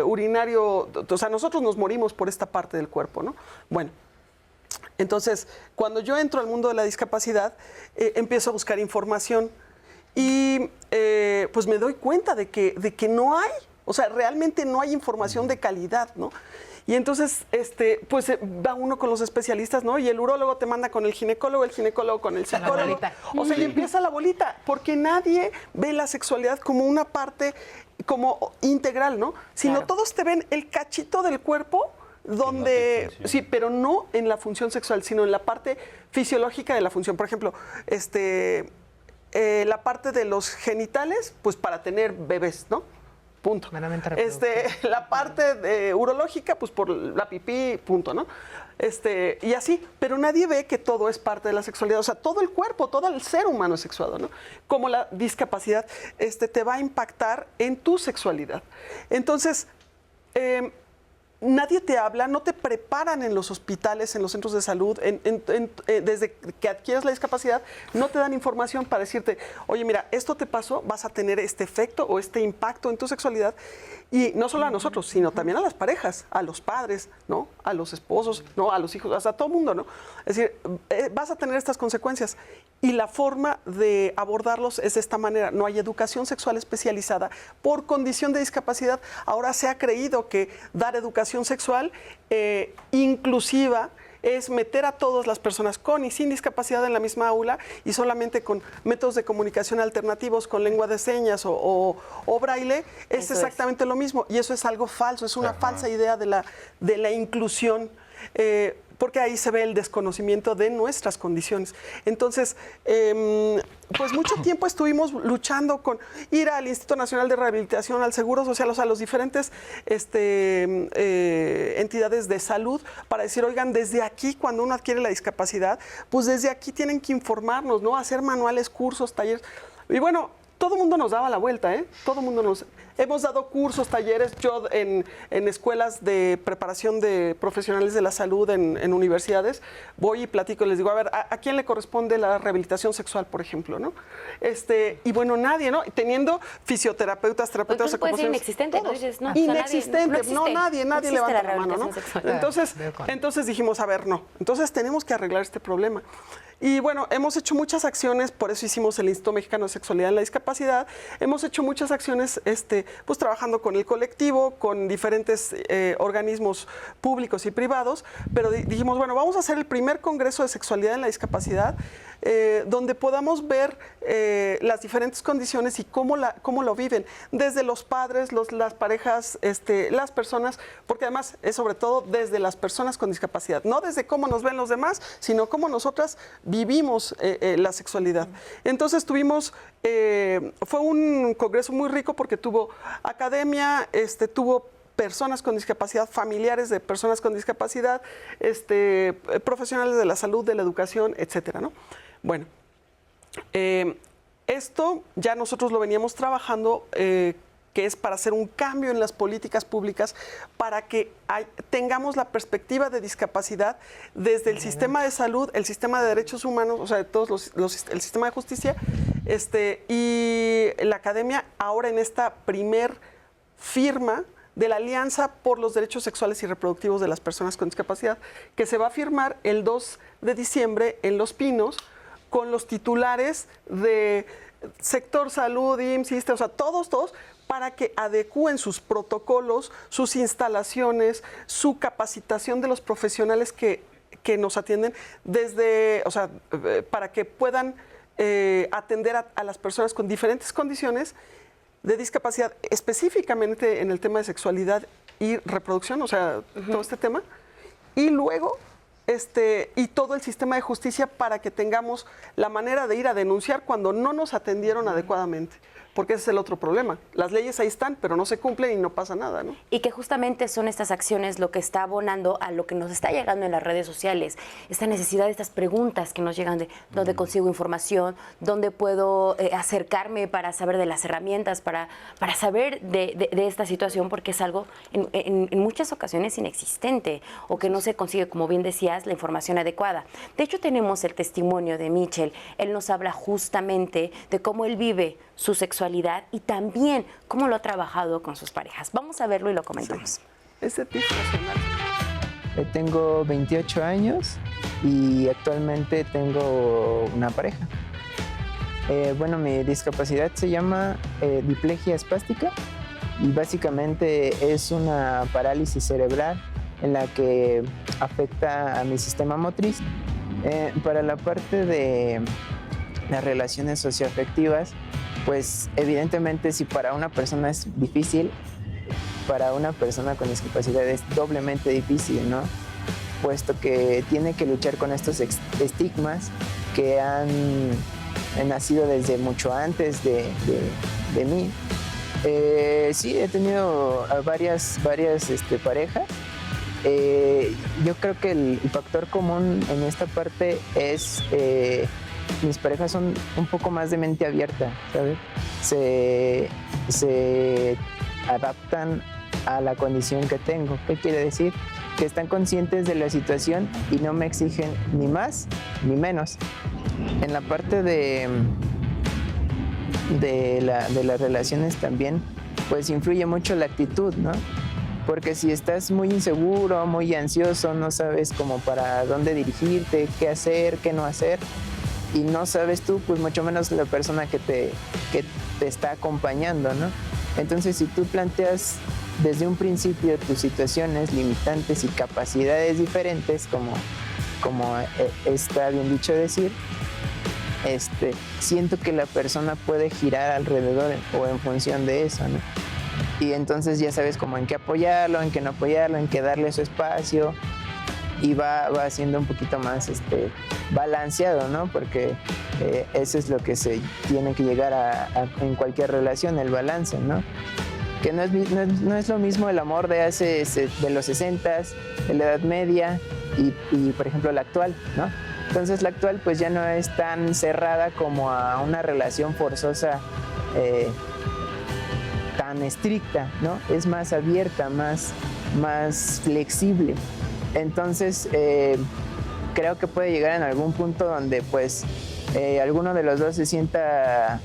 urinario. O sea, nosotros nos morimos por esta parte del cuerpo, ¿no? Bueno. Entonces, cuando yo entro al mundo de la discapacidad, empiezo a buscar información y pues me doy cuenta de que no hay, o sea, realmente no hay información de calidad, ¿no? Y entonces, pues va uno con los especialistas, ¿no? Y el urólogo te manda con el ginecólogo con el psicólogo. O sea, y empieza la bolita, porque nadie ve la sexualidad como una parte, como integral, ¿no? Sino claro, todos te ven el cachito del cuerpo, donde, sí, pero no en la función sexual, sino en la parte fisiológica de la función. Por ejemplo, la parte de los genitales, pues para tener bebés, ¿no? Punto. La parte urológica, pues por la pipí, punto, ¿no? Y así, pero nadie ve que todo es parte de la sexualidad, o sea, todo el cuerpo, todo el ser humano es sexuado, ¿no? Como la discapacidad te va a impactar en tu sexualidad. Entonces, nadie te habla, no te preparan en los hospitales, en los centros de salud, desde que adquieres la discapacidad, no te dan información para decirte, oye, mira, esto te pasó, vas a tener este efecto o este impacto en tu sexualidad. Y no solo a nosotros, sino también a las parejas, a los padres, ¿no? A los esposos, ¿no? A los hijos, hasta a todo el mundo, ¿no? Es decir, vas a tener estas consecuencias. Y la forma de abordarlos es de esta manera. No hay educación sexual especializada por condición de discapacidad. Ahora se ha creído que dar educación sexual inclusiva es meter a todas las personas con y sin discapacidad en la misma aula y solamente con métodos de comunicación alternativos, con lengua de señas o braille, es exactamente lo mismo. Y eso es algo falso, es una falsa idea de la inclusión, porque ahí se ve el desconocimiento de nuestras condiciones. Entonces, pues mucho tiempo estuvimos luchando con ir al Instituto Nacional de Rehabilitación, al Seguro Social, o sea, los diferentes entidades de salud para decir, oigan, desde aquí, cuando uno adquiere la discapacidad, pues desde aquí tienen que informarnos, ¿no? Hacer manuales, cursos, talleres. Y bueno, todo el mundo nos daba la vuelta, ¿eh? Todo el mundo nos... Hemos dado cursos, talleres, yo en escuelas de preparación de profesionales de la salud en universidades, voy y platico, les digo, a ver, ¿a quién le corresponde la rehabilitación sexual, por ejemplo, ¿no? Y bueno, nadie, ¿no? Teniendo fisioterapeutas, terapeutas... Puede ser inexistente, ¿no? Dices, no, inexistente, nadie levanta la mano, ¿no? Sexual. Entonces dijimos, a ver, no, entonces tenemos que arreglar este problema. Y bueno, hemos hecho muchas acciones, por eso hicimos el Instituto Mexicano de Sexualidad en la Discapacidad, hemos hecho muchas acciones, pues trabajando con el colectivo, con diferentes organismos públicos y privados, pero dijimos, bueno, vamos a hacer el primer Congreso de Sexualidad en la Discapacidad, donde podamos ver las diferentes condiciones y cómo lo viven, desde los padres, las parejas, las personas, porque además es sobre todo desde las personas con discapacidad, no desde cómo nos ven los demás, sino cómo nosotras vivimos la sexualidad. Entonces fue un congreso muy rico porque tuvo academia, tuvo personas con discapacidad, familiares de personas con discapacidad, profesionales de la salud, de la educación, etcétera, ¿no? Bueno, esto ya nosotros lo veníamos trabajando, que es para hacer un cambio en las políticas públicas para que tengamos la perspectiva de discapacidad desde el sistema de salud, el sistema de derechos humanos, o sea, de todos el sistema de justicia, y la academia ahora en esta primer firma de la Alianza por los Derechos Sexuales y Reproductivos de las Personas con Discapacidad, que se va a firmar el 2 de diciembre en Los Pinos con los titulares de sector salud, IMSS, o sea, todos, para que adecúen sus protocolos, sus instalaciones, su capacitación de los profesionales que nos atienden para que puedan atender a las personas con diferentes condiciones de discapacidad, específicamente en el tema de sexualidad y reproducción, todo este tema. Y luego, y todo el sistema de justicia para que tengamos la manera de ir a denunciar cuando no nos atendieron adecuadamente. Porque ese es el otro problema. Las leyes ahí están, pero no se cumplen y no pasa nada, ¿no? Y que justamente son estas acciones lo que está abonando a lo que nos está llegando en las redes sociales. Esta necesidad de estas preguntas que nos llegan de dónde consigo información, dónde puedo acercarme para saber de las herramientas, para saber de esta situación, porque es algo en muchas ocasiones inexistente o que no se consigue, como bien decías, la información adecuada. De hecho, tenemos el testimonio de Michel. Él nos habla justamente de cómo él vive su sexualidad y también cómo lo ha trabajado con sus parejas. Vamos a verlo y lo comentamos. Sí. Ese tipo nacional. Tengo 28 años y actualmente tengo una pareja. Mi discapacidad se llama diplegia espástica y básicamente es una parálisis cerebral en la que afecta a mi sistema motriz. Para la parte de las relaciones socioafectivas, pues evidentemente si para una persona es difícil, para una persona con discapacidad es doblemente difícil, ¿no? Puesto que tiene que luchar con estos estigmas que han nacido desde mucho antes de mí. Sí, he tenido varias parejas. Yo creo que el factor común en esta parte es mis parejas son un poco más de mente abierta, ¿sabes? Se adaptan a la condición que tengo. ¿Qué quiere decir? Que están conscientes de la situación y no me exigen ni más ni menos. En la parte de las relaciones también, pues influye mucho la actitud, ¿no? Porque si estás muy inseguro, muy ansioso, no sabes como para dónde dirigirte, qué hacer, qué no hacer, y no sabes tú, pues mucho menos la persona que te está acompañando, ¿no? Entonces, si tú planteas desde un principio tus situaciones limitantes y capacidades diferentes, como está bien dicho decir, siento que la persona puede girar alrededor o en función de eso, ¿no? Y entonces ya sabes como en qué apoyarlo, en qué no apoyarlo, en qué darle su espacio, y va siendo un poquito más balanceado, ¿no? Porque eso es lo que se tiene que llegar en cualquier relación, el balance, ¿no? Que no es lo mismo el amor de los 60s, de la Edad Media y por ejemplo la actual, ¿no? Entonces la actual pues ya no es tan cerrada como a una relación forzosa tan estricta, ¿no? Es más abierta, más flexible. Entonces, creo que puede llegar en algún punto donde pues alguno de los dos se sienta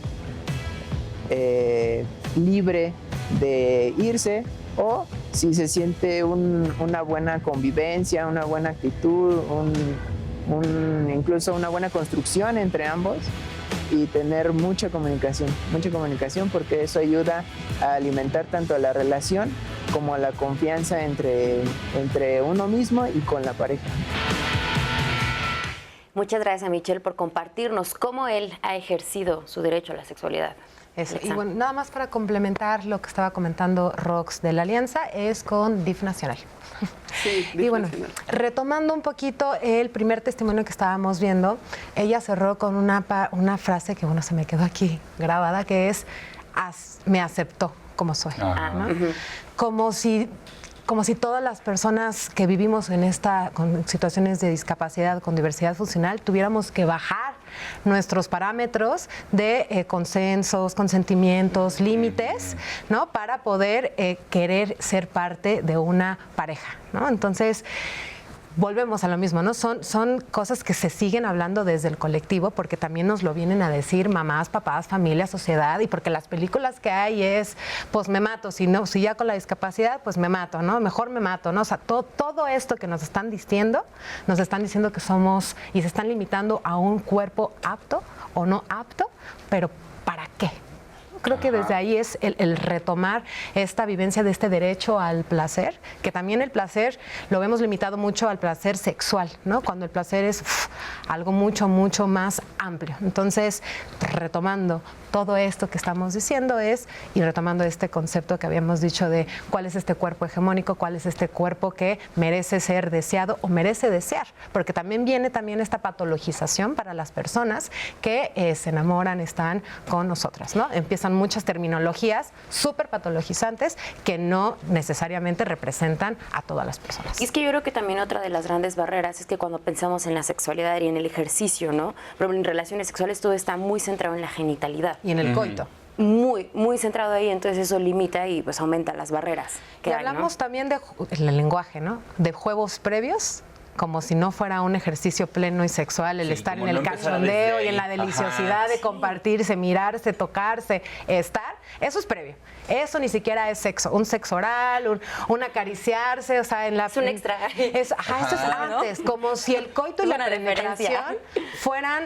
libre de irse, o si se siente una buena convivencia, una buena actitud, incluso una buena construcción entre ambos, y tener mucha comunicación porque eso ayuda a alimentar tanto a la relación como a la confianza entre uno mismo y con la pareja. Muchas gracias a Michel por compartirnos cómo él ha ejercido su derecho a la sexualidad. Eso. Y bueno, nada más para complementar lo que estaba comentando Rox de la Alianza, es con DIF Nacional. Sí, DIF y bueno, Nacional. Retomando un poquito el primer testimonio que estábamos viendo, ella cerró con una frase que, bueno, se me quedó aquí grabada, que es, me aceptó como soy, ¿no? Como si todas las personas que vivimos con situaciones de discapacidad, con diversidad funcional, tuviéramos que bajar nuestros parámetros de consensos, consentimientos, límites, ¿no? Para poder querer ser parte de una pareja, ¿no? Entonces, volvemos a lo mismo, ¿no? Son cosas que se siguen hablando desde el colectivo, porque también nos lo vienen a decir mamás, papás, familia, sociedad, y porque las películas que hay es, pues me mato, si ya con la discapacidad, pues me mato, ¿no? Mejor me mato, ¿no? O sea, todo esto que nos están diciendo que somos, y se están limitando a un cuerpo apto o no apto, pero ¿para qué? Creo que desde ahí es el retomar esta vivencia de este derecho al placer, que también el placer lo vemos limitado mucho al placer sexual, ¿no? Cuando el placer es algo mucho, mucho más amplio. Entonces, retomando todo esto que estamos diciendo y retomando este concepto que habíamos dicho de cuál es este cuerpo hegemónico, cuál es este cuerpo que merece ser deseado o merece desear, porque también viene esta patologización para las personas que se enamoran, están con nosotras, ¿no? Empiezan muchas terminologías súper patologizantes que no necesariamente representan a todas las personas. Y es que yo creo que también otra de las grandes barreras es que cuando pensamos en la sexualidad y en el ejercicio, ¿no? Pero en relaciones sexuales todo está muy centrado en la genitalidad. Y en el coito. Muy, muy centrado ahí, entonces eso limita y pues aumenta las barreras que y hay, hablamos ¿no? también del lenguaje, ¿no? De juegos previos, como si no fuera un ejercicio pleno y sexual, el estar en el cachondeo y en la deliciosidad de compartirse, mirarse, tocarse, estar, eso es previo. Eso ni siquiera es sexo, un sexo oral, un acariciarse, o sea, es un extra. Eso es antes, ¿no? Como si el coito y la penetración fueran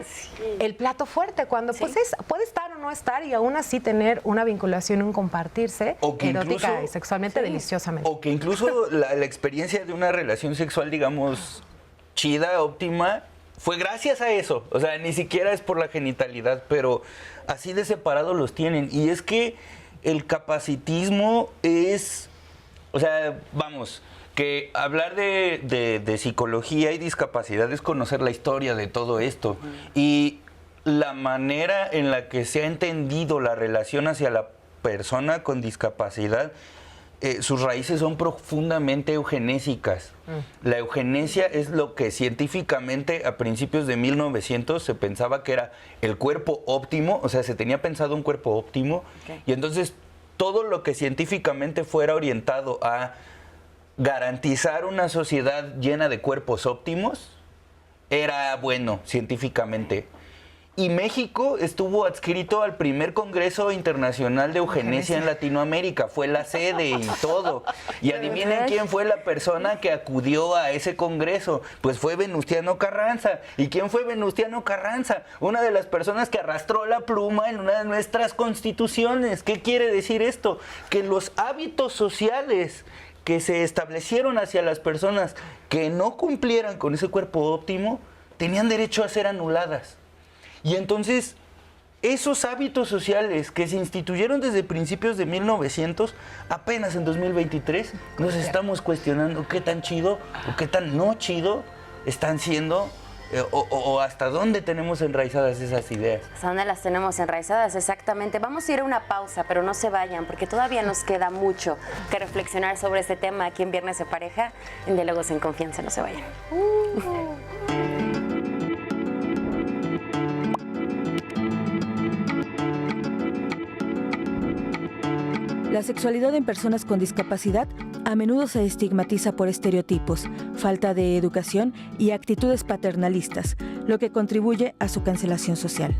el plato fuerte, cuando pues puede estar o no estar y aún así tener una vinculación, un compartirse erótica y sexualmente deliciosamente. O que incluso la experiencia de una relación sexual, digamos, chida, óptima, fue gracias a eso. O sea, ni siquiera es por la genitalidad, pero así de separados los tienen. Y es que el capacitismo es, o sea, vamos, que hablar de psicología y discapacidad es conocer la historia de todo esto. Y la manera en la que se ha entendido la relación hacia la persona con discapacidad, sus raíces son profundamente eugenésicas. La eugenesia es lo que científicamente a principios de 1900 se pensaba que era el cuerpo óptimo, o sea, se tenía pensado un cuerpo óptimo, y entonces todo lo que científicamente fuera orientado a garantizar una sociedad llena de cuerpos óptimos era bueno científicamente. Y México estuvo adscrito al primer Congreso Internacional de Eugenesia en Latinoamérica. Fue la sede y todo. Y adivinen quién fue la persona que acudió a ese congreso. Pues fue Venustiano Carranza. ¿Y quién fue Venustiano Carranza? Una de las personas que arrastró la pluma en una de nuestras constituciones. ¿Qué quiere decir esto? Que los hábitos sociales que se establecieron hacia las personas que no cumplieran con ese cuerpo óptimo tenían derecho a ser anuladas. Y entonces, esos hábitos sociales que se instituyeron desde principios de 1900, apenas en 2023, nos estamos cuestionando qué tan chido o qué tan no chido están siendo o hasta dónde tenemos enraizadas esas ideas. ¿Hasta dónde las tenemos enraizadas? Exactamente. Vamos a ir a una pausa, pero no se vayan, porque todavía nos queda mucho que reflexionar sobre este tema aquí en Viernes de Pareja, en Diálogos en Confianza. No se vayan. La sexualidad en personas con discapacidad a menudo se estigmatiza por estereotipos, falta de educación y actitudes paternalistas, lo que contribuye a su cancelación social.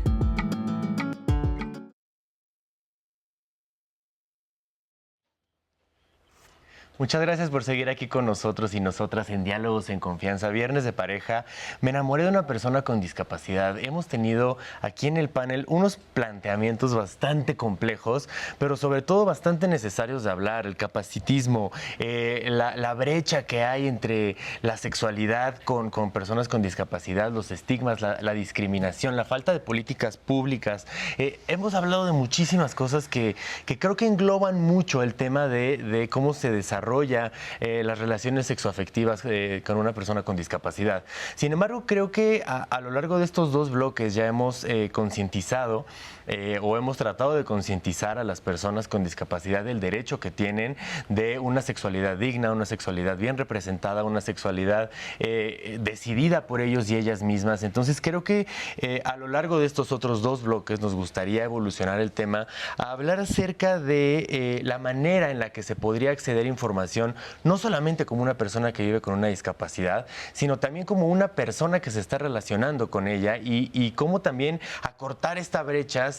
Muchas gracias por seguir aquí con nosotros y nosotras en Diálogos en Confianza. Viernes de Pareja. Me enamoré de una persona con discapacidad. Hemos tenido aquí en el panel unos planteamientos bastante complejos, pero sobre todo bastante necesarios de hablar. El capacitismo, la brecha que hay entre la sexualidad con personas con discapacidad, los estigmas, la discriminación, la falta de políticas públicas. Hemos hablado de muchísimas cosas que creo que engloban mucho el tema de cómo se desarrolla las relaciones sexoafectivas con una persona con discapacidad. Sin embargo, creo que a lo largo de estos dos bloques ya hemos concientizado o hemos tratado de concientizar a las personas con discapacidad del derecho que tienen de una sexualidad digna, una sexualidad bien representada, una sexualidad decidida por ellos y ellas mismas. Entonces creo que a lo largo de estos otros dos bloques nos gustaría evolucionar el tema a hablar acerca de la manera en la que se podría acceder a información información, no solamente como una persona que vive con una discapacidad, sino también como una persona que se está relacionando con ella y cómo también acortar esta brecha.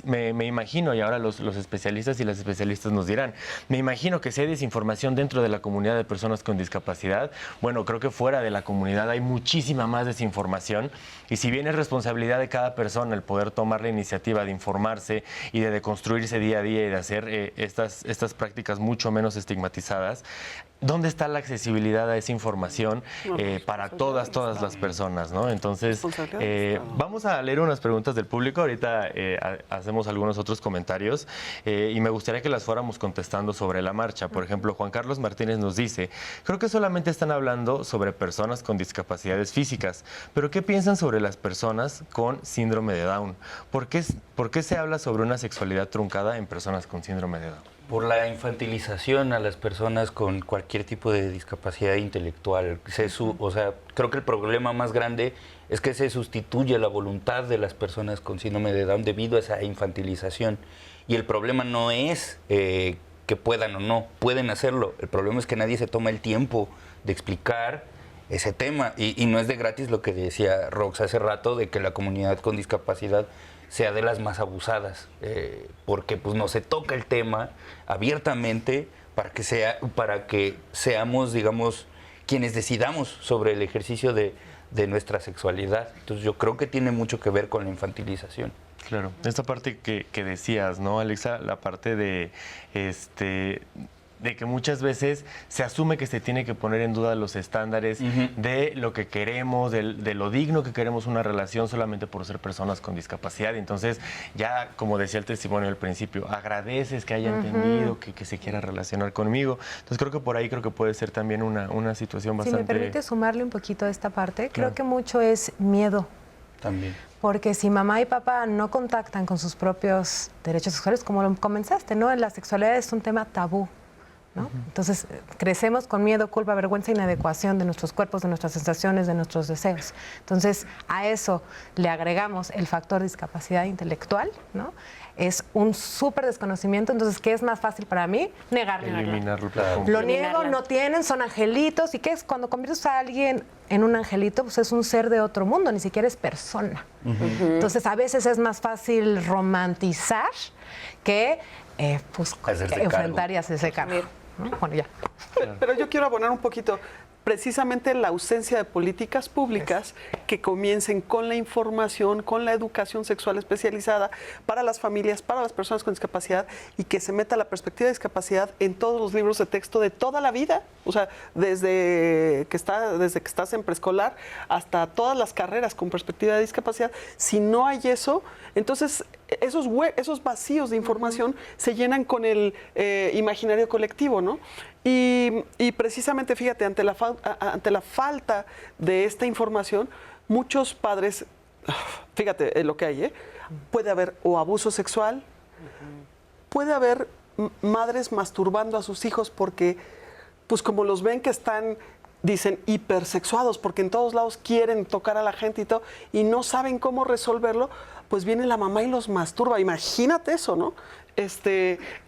Me imagino, y ahora los especialistas y las especialistas nos dirán, me imagino que si hay desinformación dentro de la comunidad de personas con discapacidad, bueno, creo que fuera de la comunidad hay muchísima más desinformación, y si bien es responsabilidad de cada persona el poder tomar la iniciativa de informarse y de deconstruirse día a día y de hacer estas prácticas mucho menos estigmatizadas, ¿dónde está la accesibilidad a esa información para todas las personas, ¿no? Entonces, vamos a leer unas preguntas del público. Ahorita hacemos algunos otros comentarios y me gustaría que las fuéramos contestando sobre la marcha. Por ejemplo, Juan Carlos Martínez nos dice, creo que solamente están hablando sobre personas con discapacidades físicas, pero ¿qué piensan sobre las personas con síndrome de Down? ¿Por qué se habla sobre una sexualidad truncada en personas con síndrome de Down? Por la infantilización a las personas con cualquier tipo de discapacidad intelectual. O sea, creo que el problema más grande es que se sustituye la voluntad de las personas con síndrome de Down debido a esa infantilización. Y el problema no es que puedan o no, pueden hacerlo. El problema es que nadie se toma el tiempo de explicar ese tema. Y no es de gratis lo que decía Rox hace rato, de que la comunidad con discapacidad sea de las más abusadas, porque pues no se toca el tema abiertamente para que seamos, digamos, quienes decidamos sobre el ejercicio de nuestra sexualidad. Entonces yo creo que tiene mucho que ver con la infantilización. Claro, esta parte que decías, ¿no, Alexa? La parte de que muchas veces se asume que se tiene que poner en duda los estándares de lo que queremos, de lo digno que queremos una relación solamente por ser personas con discapacidad. Y entonces ya, como decía el testimonio al principio, agradeces que haya entendido que se quiera relacionar conmigo. Entonces creo que por ahí puede ser también una situación bastante... Si me permite sumarle un poquito a esta parte, creo que mucho es miedo. También. Porque si mamá y papá no contactan con sus propios derechos sexuales, como lo comenzaste, ¿no? La sexualidad es un tema tabú, ¿no? Entonces, crecemos con miedo, culpa, vergüenza, inadecuación de nuestros cuerpos, de nuestras sensaciones, de nuestros deseos. Entonces, a eso le agregamos el factor discapacidad intelectual, ¿no? Es un súper desconocimiento. Entonces, ¿qué es más fácil para mí? Negarlo. Eliminarlo. Lo niego, no tienen, son angelitos. ¿Y qué es? Cuando conviertes a alguien en un angelito, pues es un ser de otro mundo, ni siquiera es persona. Entonces, a veces es más fácil romantizar que enfrentar y hacerse cargo. ¿No? Bueno, ya. Pero yo quiero abonar un poquito, precisamente la ausencia de políticas públicas que comiencen con la información, con la educación sexual especializada para las familias, para las personas con discapacidad, y que se meta la perspectiva de discapacidad en todos los libros de texto de toda la vida, o sea, desde que estás en preescolar hasta todas las carreras con perspectiva de discapacidad. Si no hay eso, entonces esos vacíos de información se llenan con el imaginario colectivo, ¿no? Y precisamente, fíjate, ante la falta de esta información, muchos padres, fíjate lo que hay, puede haber o abuso sexual, puede haber madres masturbando a sus hijos porque, pues como los ven que están, dicen, hipersexuados, porque en todos lados quieren tocar a la gente y todo, y no saben cómo resolverlo, pues viene la mamá y los masturba. Imagínate eso, ¿no?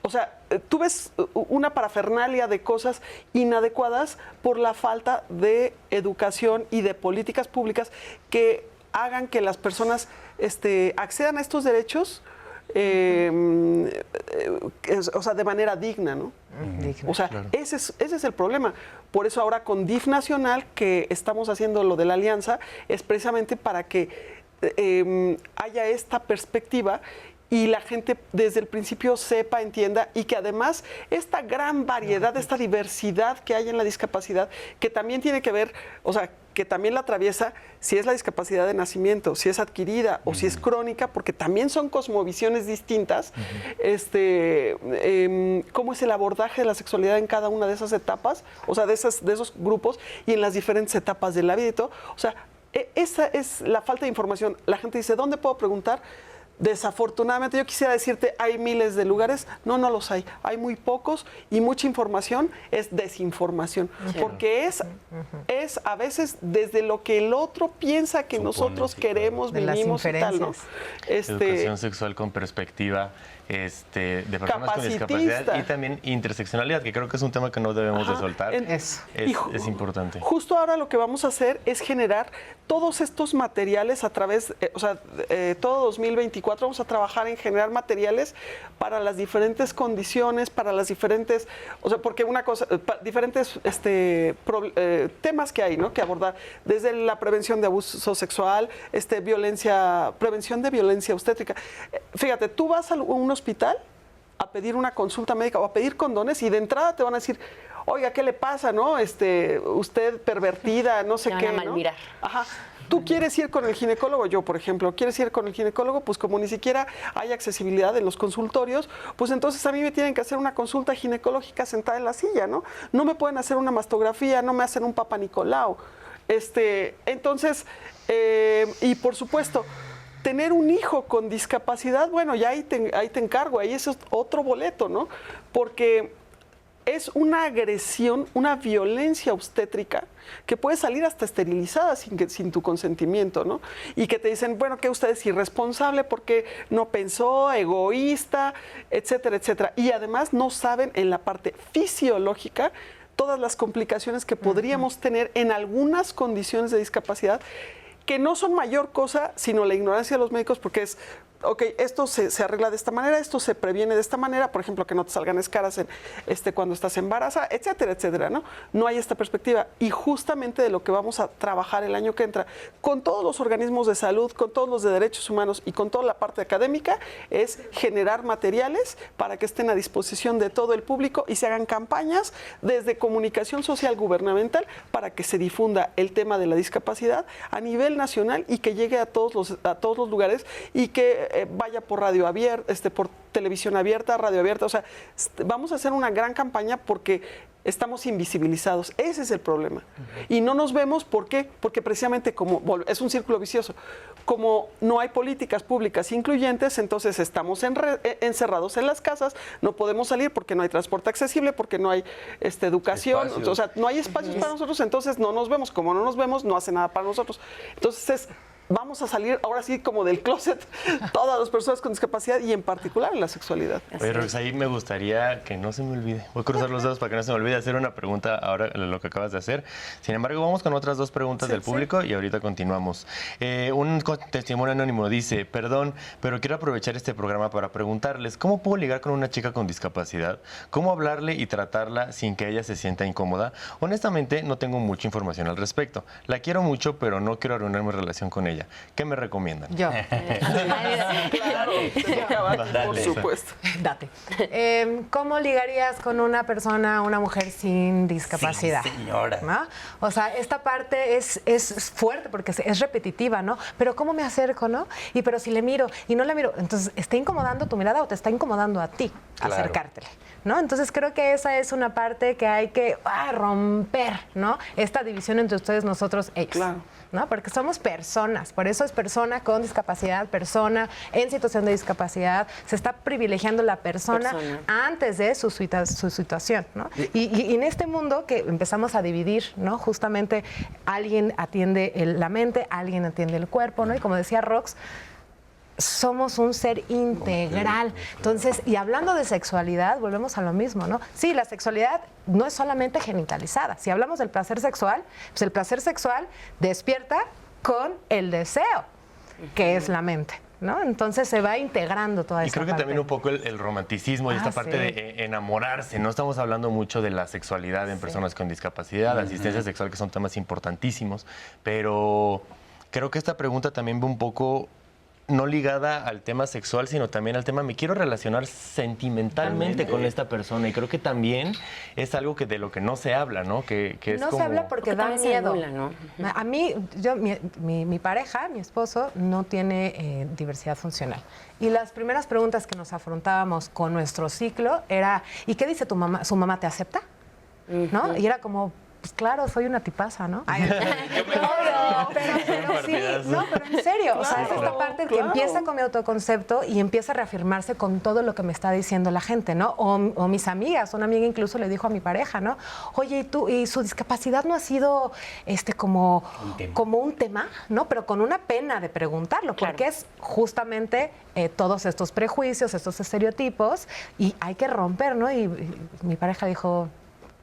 O sea, tú ves una parafernalia de cosas inadecuadas por la falta de educación y de políticas públicas que hagan que las personas accedan a estos derechos, o sea, de manera digna, ¿no? O sea, claro. ese es el problema. Por eso ahora con DIF Nacional, que estamos haciendo lo de la alianza, es precisamente para que haya esta perspectiva y la gente desde el principio sepa, entienda, y que además esta gran variedad, esta diversidad que hay en la discapacidad, que también tiene que ver, o sea, que también la atraviesa si es la discapacidad de nacimiento, si es adquirida o si es crónica, porque también son cosmovisiones distintas, cómo es el abordaje de la sexualidad en cada una de esas etapas, o sea, de esos grupos y en las diferentes etapas de la vida y todo. O sea, esa es la falta de información. La gente dice, ¿dónde puedo preguntar? Desafortunadamente, yo quisiera decirte, hay miles de lugares. No, no los hay. Hay muy pocos y mucha información es desinformación. Porque es a veces desde lo que el otro piensa que nosotros queremos, vivimos y tal, ¿no? Educación sexual con perspectiva de personas con discapacidad y también interseccionalidad, que creo que es un tema que no debemos de soltar. Es importante. Justo ahora lo que vamos a hacer es generar todos estos materiales a través, todo 2024 vamos a trabajar en generar materiales para las diferentes condiciones, para las diferentes, porque una cosa, diferentes temas que hay, ¿no? Que abordar, desde la prevención de abuso sexual, prevención de violencia obstétrica. Fíjate, tú vas a un hospital a pedir una consulta médica o a pedir condones y de entrada te van a decir, oiga, ¿qué le pasa, no? Usted pervertida, no sé qué, ¿no? Ajá. Tú quieres ir con el ginecólogo, yo, por ejemplo, quieres ir con el ginecólogo, pues como ni siquiera hay accesibilidad en los consultorios, pues entonces a mí me tienen que hacer una consulta ginecológica sentada en la silla, ¿no? No me pueden hacer una mastografía, no me hacen un Papa Nicolau. Entonces, y por supuesto, tener un hijo con discapacidad, bueno, ya ahí te encargo, ahí es otro boleto, ¿no? Porque es una agresión, una violencia obstétrica que puede salir hasta esterilizada sin tu consentimiento, ¿no? Y que te dicen, bueno, que usted es irresponsable porque no pensó, egoísta, etcétera, etcétera. Y además no saben en la parte fisiológica todas las complicaciones que podríamos tener en algunas condiciones de discapacidad que no son mayor cosa, sino la ignorancia de los médicos, porque es, ok, esto se arregla de esta manera, esto se previene de esta manera, por ejemplo, que no te salgan escaras cuando estás embarazada, etcétera, etcétera, ¿no? No hay esta perspectiva. Y justamente de lo que vamos a trabajar el año que entra, con todos los organismos de salud, con todos los de derechos humanos y con toda la parte académica, es generar materiales para que estén a disposición de todo el público y se hagan campañas desde comunicación social gubernamental para que se difunda el tema de la discapacidad a nivel nacional y que llegue a todos los lugares y que vaya por radio abierta, por televisión abierta, radio abierta. O sea, vamos a hacer una gran campaña porque estamos invisibilizados. Ese es el problema. Y no nos vemos, ¿por qué? Porque precisamente es un círculo vicioso. Como no hay políticas públicas incluyentes, entonces estamos encerrados en las casas, no podemos salir porque no hay transporte accesible, porque no hay educación, o sea, no hay espacios para nosotros, entonces no nos vemos. Como no nos vemos, no hace nada para nosotros. Entonces vamos a salir ahora sí como del closet todas las personas con discapacidad y en particular en la sexualidad. Oye, Rox, ahí me gustaría que no se me olvide. Voy a cruzar los dedos para que no se me olvide hacer una pregunta ahora, lo que acabas de hacer. Sin embargo, vamos con otras dos preguntas del público y ahorita continuamos. Un testimonio anónimo dice, perdón, pero quiero aprovechar este programa para preguntarles, ¿cómo puedo ligar con una chica con discapacidad? ¿Cómo hablarle y tratarla sin que ella se sienta incómoda? Honestamente, no tengo mucha información al respecto. La quiero mucho, pero no quiero arruinar mi relación con ella. ¿Qué me recomiendan? Yo. Claro, por supuesto. Date. ¿Cómo ligarías con una persona, una mujer sin discapacidad? Sí, señora. ¿No? O sea, esta parte es fuerte porque es repetitiva, ¿no? Pero ¿cómo me acerco, no? Y pero si le miro y no la miro, entonces, ¿está incomodando tu mirada o te está incomodando a ti acercártele? ¿No? Entonces creo que esa es una parte que hay que romper, ¿no? Esta división entre ustedes, nosotros, ellos. Claro. ¿No? Porque somos personas, por eso es persona con discapacidad, persona en situación de discapacidad, se está privilegiando la persona antes de su situación, ¿no? Y en este mundo que empezamos a dividir, ¿no? Justamente alguien atiende la mente, alguien atiende el cuerpo, ¿no? Y como decía Rox, somos un ser integral. Entonces, y hablando de sexualidad, volvemos a lo mismo, ¿no? Sí, la sexualidad no es solamente genitalizada. Si hablamos del placer sexual, pues el placer sexual despierta con el deseo, que es la mente, ¿no? Entonces se va integrando toda esa parte. Y creo que también un poco el romanticismo y esta parte de enamorarse. No estamos hablando mucho de la sexualidad en personas con discapacidad, asistencia sexual, que son temas importantísimos, pero creo que esta pregunta también va un poco no ligada al tema sexual, sino también al tema, me quiero relacionar sentimentalmente con esta persona. Y creo que también es algo que de lo que no se habla, ¿no? Que es no como... se habla porque da miedo. ¿No? A mí, mi pareja, mi esposo, no tiene diversidad funcional. Y las primeras preguntas que nos afrontábamos con nuestro ciclo era, ¿y qué dice tu mamá? ¿Su mamá te acepta? ¿No? Y era como... Pues claro, soy una tipaza, ¿no? pero sí, no, pero en serio, o sea, es esta parte que empieza con mi autoconcepto y empieza a reafirmarse con todo lo que me está diciendo la gente, ¿no? O mis amigas, una amiga incluso le dijo a mi pareja, ¿no? Oye, ¿y su discapacidad no ha sido como un tema, ¿no? Pero con una pena de preguntarlo, porque es justamente todos estos prejuicios, estos estereotipos, y hay que romper, ¿no? Y mi pareja dijo,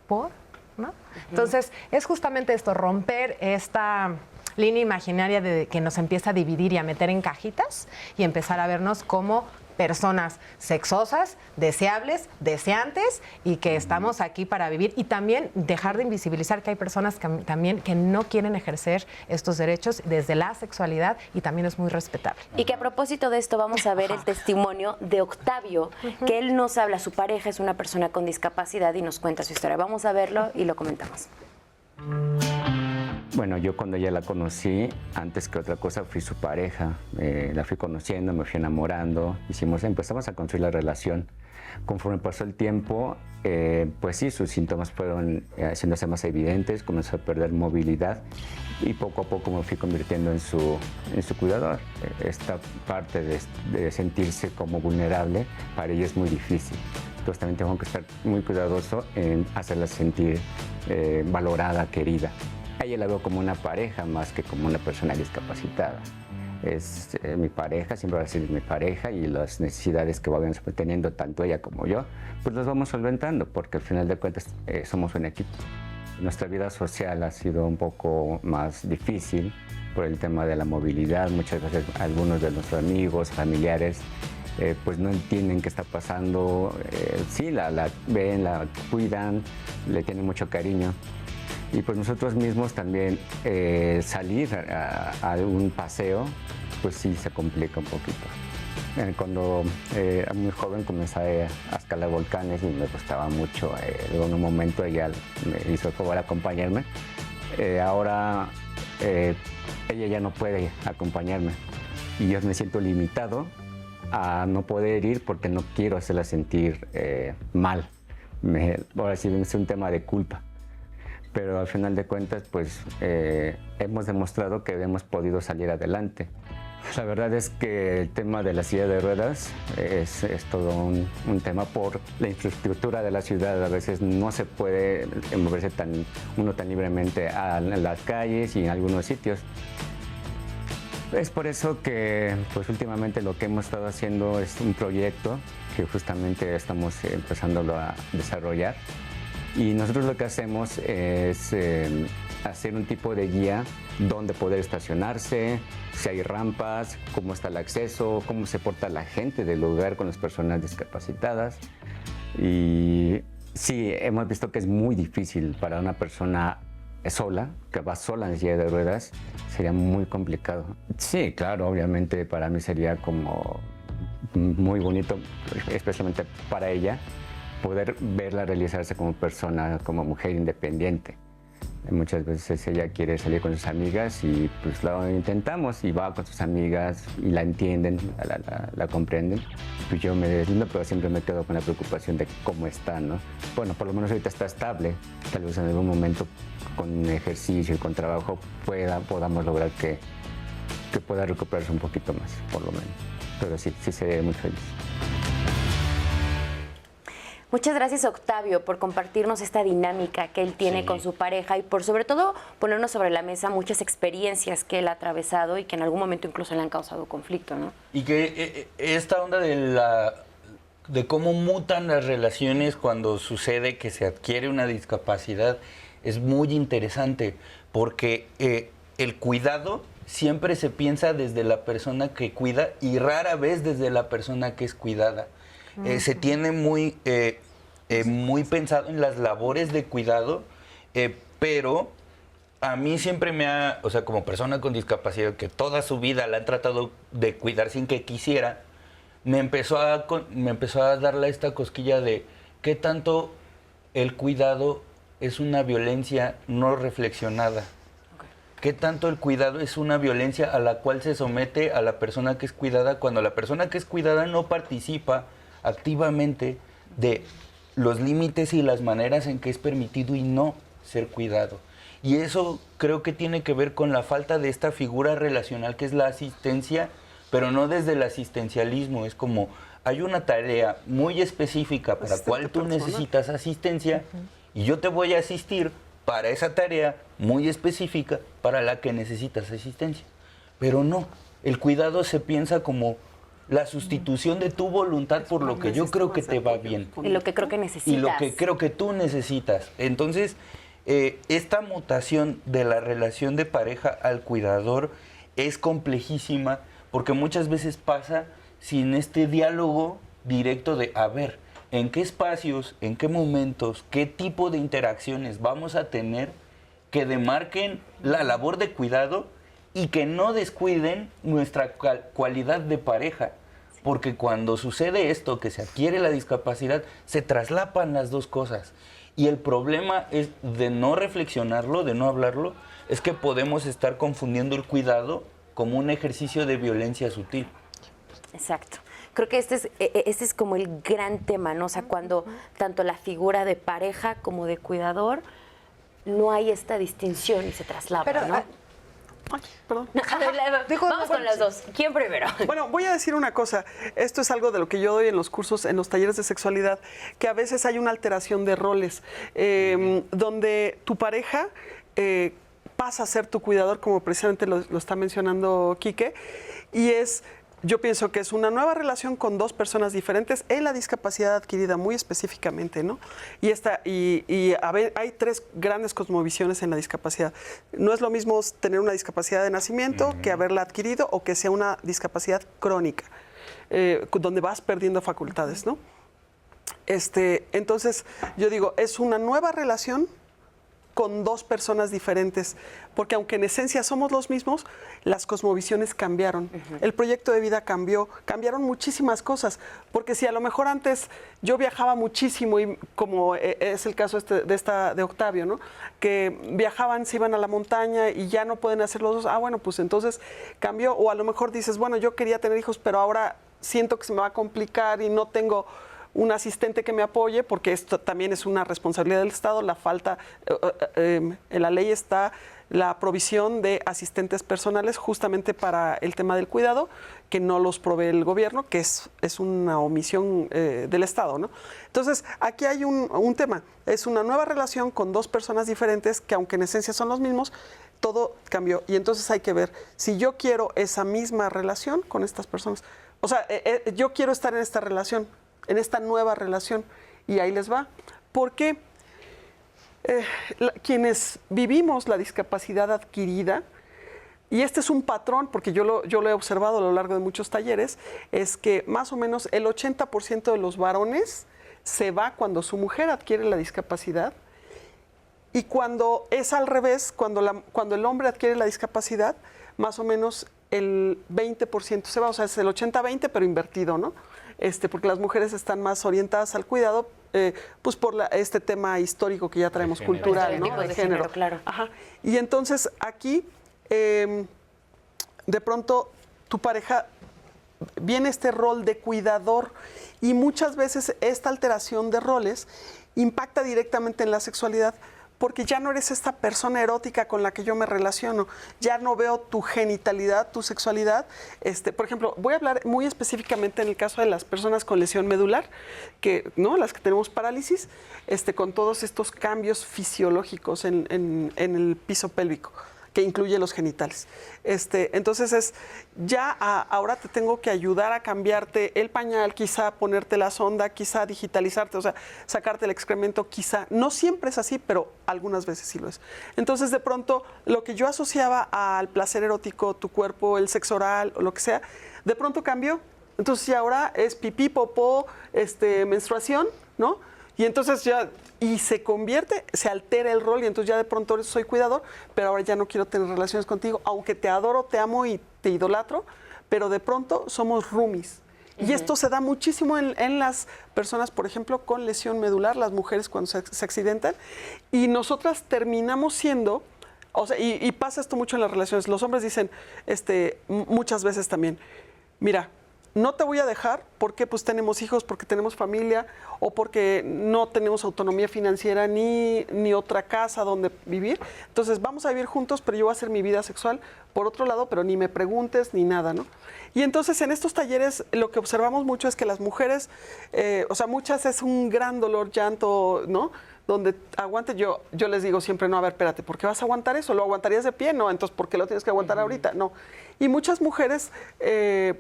¿por? ¿No? Entonces, es justamente esto, romper esta línea imaginaria de que nos empieza a dividir y a meter en cajitas y empezar a vernos como personas sexosas, deseables, deseantes y que estamos aquí para vivir, y también dejar de invisibilizar que hay personas también que no quieren ejercer estos derechos desde la sexualidad, y también es muy respetable. Y que a propósito de esto vamos a ver el testimonio de Octavio, que él nos habla, su pareja es una persona con discapacidad y nos cuenta su historia. Vamos a verlo y lo comentamos. Bueno, yo cuando ella la conocí, antes que otra cosa, fui su pareja. La fui conociendo, me fui enamorando, empezamos a construir la relación. Conforme pasó el tiempo, pues sí, sus síntomas fueron haciéndose más evidentes, comenzó a perder movilidad y poco a poco me fui convirtiendo en su cuidador. Esta parte de sentirse como vulnerable para ella es muy difícil. Entonces también tengo que estar muy cuidadoso en hacerla sentir valorada, querida. A ella la veo como una pareja más que como una persona discapacitada. Es mi pareja, siempre va a ser mi pareja, y las necesidades que vamos teniendo tanto ella como yo, pues las vamos solventando, porque al final de cuentas somos un equipo. Nuestra vida social ha sido un poco más difícil por el tema de la movilidad. Muchas veces algunos de nuestros amigos, familiares, pues no entienden qué está pasando. Sí, la ven, la cuidan, le tienen mucho cariño. Y pues nosotros mismos también salir a un paseo, pues sí se complica un poquito. Cuando era muy joven comencé a escalar volcanes y me gustaba mucho. Luego en un momento ella me hizo el favor de acompañarme. Ahora ella ya no puede acompañarme y yo me siento limitado a no poder ir porque no quiero hacerla sentir mal. Ahora sí es un tema de culpa. Pero al final de cuentas, pues hemos demostrado que hemos podido salir adelante. La verdad es que el tema de la silla de ruedas es todo un tema por la infraestructura de la ciudad. A veces no se puede moverse uno tan libremente en las calles y en algunos sitios. Es por eso que pues últimamente lo que hemos estado haciendo es un proyecto que justamente estamos empezándolo a desarrollar. Y nosotros lo que hacemos es hacer un tipo de guía donde poder estacionarse, si hay rampas, cómo está el acceso, cómo se porta la gente del lugar con las personas discapacitadas. Y sí, hemos visto que es muy difícil para una persona sola, que va sola en silla de ruedas, sería muy complicado. Sí, claro, obviamente para mí sería como muy bonito, especialmente para ella, poder verla realizarse como persona, como mujer independiente. Muchas veces ella quiere salir con sus amigas y pues lo intentamos y va con sus amigas y la entienden, la comprenden. Pues yo me deslindo, pero siempre me quedo con la preocupación de cómo está, ¿no? Bueno, por lo menos ahorita está estable. Tal vez en algún momento con ejercicio y con trabajo podamos lograr que pueda recuperarse un poquito más, por lo menos. Pero sí sería muy feliz. Muchas gracias, Octavio, por compartirnos esta dinámica que él tiene con su pareja y por sobre todo ponernos sobre la mesa muchas experiencias que él ha atravesado y que en algún momento incluso le han causado conflicto, ¿no? Y que esta onda de cómo mutan las relaciones cuando sucede que se adquiere una discapacidad es muy interesante, porque el cuidado siempre se piensa desde la persona que cuida y rara vez desde la persona que es cuidada. Se tiene muy pensado en las labores de cuidado, pero a mí siempre o sea, como persona con discapacidad que toda su vida la han tratado de cuidar sin que quisiera, me empezó a darle esta cosquilla de qué tanto el cuidado es una violencia no reflexionada. ¿Qué tanto el cuidado es una violencia a la cual se somete a la persona que es cuidada cuando la persona que es cuidada no participa activamente de los límites y las maneras en que es permitido y no ser cuidado? Y eso creo que tiene que ver con la falta de esta figura relacional que es la asistencia, pero no desde el asistencialismo. Es como, hay una tarea muy específica para la cual tú necesitas asistencia y yo te voy a asistir para esa tarea muy específica para la que necesitas asistencia. Pero no, el cuidado se piensa como la sustitución de tu voluntad por lo que yo creo que te va bien. Y lo que creo que necesitas. Y lo que creo que tú necesitas. Entonces, esta mutación de la relación de pareja al cuidador es complejísima porque muchas veces pasa sin este diálogo directo de, a ver, ¿en qué espacios, en qué momentos, qué tipo de interacciones vamos a tener que demarquen la labor de cuidado y que no descuiden nuestra cualidad de pareja? Porque cuando sucede esto, que se adquiere la discapacidad, se traslapan las dos cosas. Y el problema es de no reflexionarlo, de no hablarlo, es que podemos estar confundiendo el cuidado como un ejercicio de violencia sutil. Exacto. Creo que este es como el gran tema, ¿no? O sea, cuando tanto la figura de pareja como de cuidador, no hay esta distinción y se traslapa, Pero, ¿no? Ay, perdón. Vamos con las dos. ¿Quién primero? Bueno, voy a decir una cosa. Esto es algo de lo que yo doy en los cursos, en los talleres de sexualidad, que a veces hay una alteración de roles, donde tu pareja pasa a ser tu cuidador, como precisamente lo está mencionando Quique, y yo pienso que es una nueva relación con dos personas diferentes en la discapacidad adquirida muy específicamente, ¿no? Y a ver, hay tres grandes cosmovisiones en la discapacidad. No es lo mismo tener una discapacidad de nacimiento que haberla adquirido o que sea una discapacidad crónica, donde vas perdiendo facultades, ¿no? Entonces, yo digo, es una nueva relación con dos personas diferentes, porque aunque en esencia somos los mismos, las cosmovisiones cambiaron, el proyecto de vida cambió, cambiaron muchísimas cosas, porque si a lo mejor antes yo viajaba muchísimo, y como es el caso de Octavio, ¿no? Que viajaban, se iban a la montaña y ya no pueden hacer los dos, bueno, pues entonces cambió, o a lo mejor dices, bueno, yo quería tener hijos, pero ahora siento que se me va a complicar y no tengo un asistente que me apoye, porque esto también es una responsabilidad del Estado, en la ley está la provisión de asistentes personales justamente para el tema del cuidado, que no los provee el gobierno, que es una omisión del Estado, ¿no? Entonces, aquí hay un tema, es una nueva relación con dos personas diferentes que aunque en esencia son los mismos, todo cambió. Y entonces hay que ver si yo quiero esa misma relación con estas personas. O sea, yo quiero estar en esta relación, en esta nueva relación, y ahí les va. Porque quienes vivimos la discapacidad adquirida, y este es un patrón, porque yo lo he observado a lo largo de muchos talleres, es que más o menos el 80% de los varones se va cuando su mujer adquiere la discapacidad, y cuando es al revés, cuando el hombre adquiere la discapacidad, más o menos el 20% se va, o sea, es el 80-20, pero invertido, ¿no? Porque las mujeres están más orientadas al cuidado, pues por este tema histórico que ya traemos, cultural, ¿no? De género, claro. Ajá. Y entonces aquí, de pronto, tu pareja viene este rol de cuidador, y muchas veces esta alteración de roles impacta directamente en la sexualidad, porque ya no eres esta persona erótica con la que yo me relaciono, ya no veo tu genitalidad, tu sexualidad. Por ejemplo, voy a hablar muy específicamente en el caso de las personas con lesión medular, las que tenemos parálisis, con todos estos cambios fisiológicos en el piso pélvico, que incluye los genitales. Entonces ahora te tengo que ayudar a cambiarte el pañal, quizá ponerte la sonda, quizá digitalizarte, o sea, sacarte el excremento, quizá. No siempre es así, pero algunas veces sí lo es. Entonces, de pronto, lo que yo asociaba al placer erótico, tu cuerpo, el sexo oral, o lo que sea, de pronto cambió. Entonces, ya ahora es pipí, popó, menstruación, ¿no? Y entonces se altera el rol, y entonces ya de pronto soy cuidador, pero ahora ya no quiero tener relaciones contigo, aunque te adoro, te amo y te idolatro, pero de pronto somos roomies. Y esto se da muchísimo en las personas, por ejemplo, con lesión medular, las mujeres cuando se accidentan, y nosotras terminamos siendo, o sea, y pasa esto mucho en las relaciones. Los hombres dicen muchas veces también, mira, no te voy a dejar porque pues tenemos hijos, porque tenemos familia o porque no tenemos autonomía financiera ni otra casa donde vivir. Entonces vamos a vivir juntos, pero yo voy a hacer mi vida sexual por otro lado, pero ni me preguntes ni nada, ¿no? Y entonces en estos talleres lo que observamos mucho es que las mujeres, o sea, muchas es un gran dolor, llanto, ¿no? Donde aguante, yo les digo siempre, no, a ver, espérate, ¿por qué vas a aguantar eso? ¿Lo aguantarías de pie? No, entonces, ¿por qué lo tienes que aguantar ahorita? No. Y muchas mujeres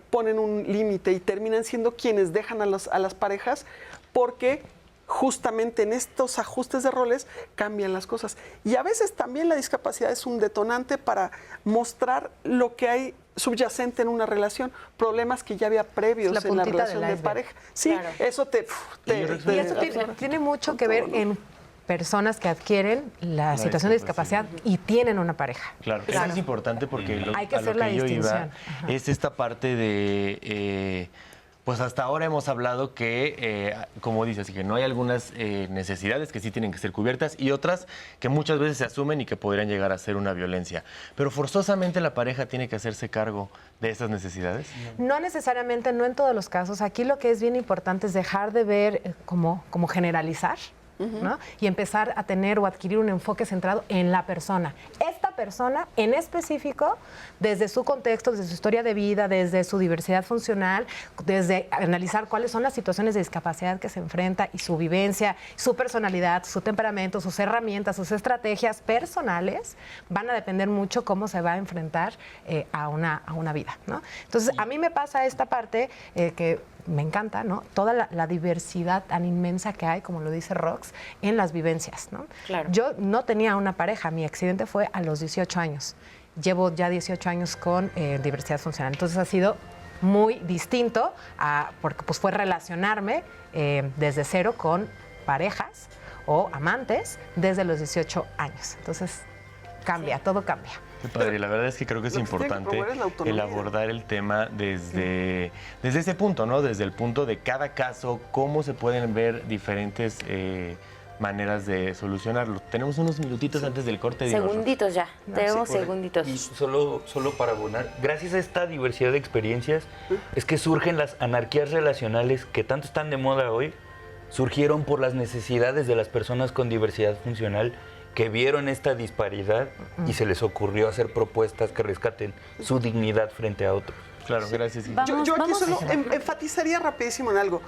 ponen un límite y terminan siendo quienes dejan a las parejas porque justamente en estos ajustes de roles cambian las cosas. Y a veces también la discapacidad es un detonante para mostrar lo que hay subyacente en una relación, problemas que ya había previos en la relación de pareja. Sí, claro. Eso y eso tiene mucho que ver en personas que adquieren la situación de discapacidad y tienen una pareja. Claro, eso es importante porque hay que hacer la distinción. Es esta parte de... pues hasta ahora hemos hablado que, como dices, que no hay algunas necesidades que sí tienen que ser cubiertas y otras que muchas veces se asumen y que podrían llegar a ser una violencia. Pero forzosamente la pareja tiene que hacerse cargo de esas necesidades. No necesariamente, no en todos los casos. Aquí lo que es bien importante es dejar de ver como generalizar. ¿No? Y empezar a tener o adquirir un enfoque centrado en la persona. Esta persona en específico, desde su contexto, desde su historia de vida, desde su diversidad funcional, desde analizar cuáles son las situaciones de discapacidad que se enfrenta y su vivencia, su personalidad, su temperamento, sus herramientas, sus estrategias personales, van a depender mucho cómo se va a enfrentar a una vida, ¿no? Entonces, a mí me pasa esta parte que me encanta, ¿no? Toda la diversidad tan inmensa que hay, como lo dice Rox, en las vivencias, ¿no? Claro. Yo no tenía una pareja, mi accidente fue a los 18 años. Llevo ya 18 años con diversidad funcional. Entonces ha sido muy distinto porque pues fue relacionarme desde cero con parejas o amantes desde los 18 años. Entonces cambia, todo cambia. Qué padre, la verdad es que creo que es importante el abordar el tema desde ese punto, ¿no? Desde el punto de cada caso, cómo se pueden ver diferentes maneras de solucionarlo. Tenemos unos minutitos antes del corte. Segunditos ya, tenemos segunditos. Y solo para abonar, gracias a esta diversidad de experiencias, es que surgen las anarquías relacionales que tanto están de moda hoy, surgieron por las necesidades de las personas con diversidad funcional que vieron esta disparidad y se les ocurrió hacer propuestas que rescaten su dignidad frente a otros. Claro, gracias. Yo aquí solo enfatizaría rapidísimo en algo.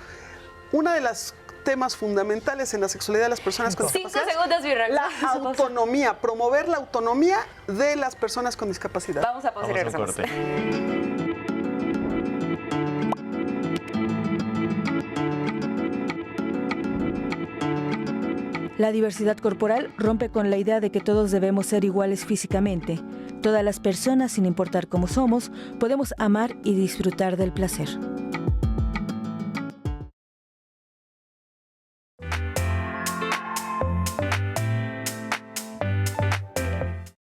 Una de las temas fundamentales en la sexualidad de las personas con discapacidad. 5 segundos, Virrey. La autonomía, promover la autonomía de las personas con discapacidad. Vamos a pausa y regresamos. La diversidad corporal rompe con la idea de que todos debemos ser iguales físicamente. Todas las personas, sin importar cómo somos, podemos amar y disfrutar del placer.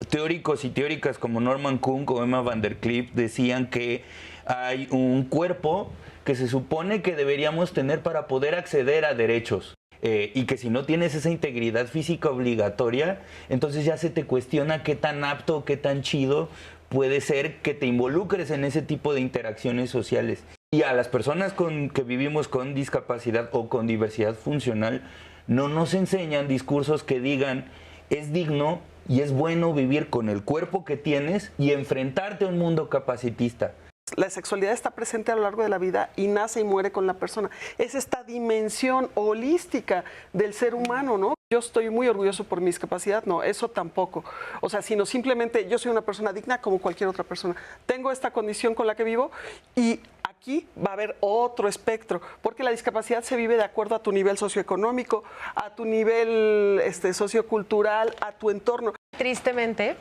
Teóricos y teóricas como Norman Cohn o Emma Van der Klief decían que hay un cuerpo que se supone que deberíamos tener para poder acceder a derechos. Y que si no tienes esa integridad física obligatoria, entonces ya se te cuestiona qué tan apto, qué tan chido puede ser que te involucres en ese tipo de interacciones sociales. Y a las personas que vivimos con discapacidad o con diversidad funcional, no nos enseñan discursos que digan es digno y es bueno vivir con el cuerpo que tienes y enfrentarte a un mundo capacitista. La sexualidad está presente a lo largo de la vida y nace y muere con la persona. Es esta dimensión holística del ser humano, ¿no? Yo estoy muy orgulloso por mi discapacidad, no, eso tampoco. O sea, sino simplemente yo soy una persona digna como cualquier otra persona. Tengo esta condición con la que vivo y aquí va a haber otro espectro, porque la discapacidad se vive de acuerdo a tu nivel socioeconómico, a tu nivel sociocultural, a tu entorno. Tristemente,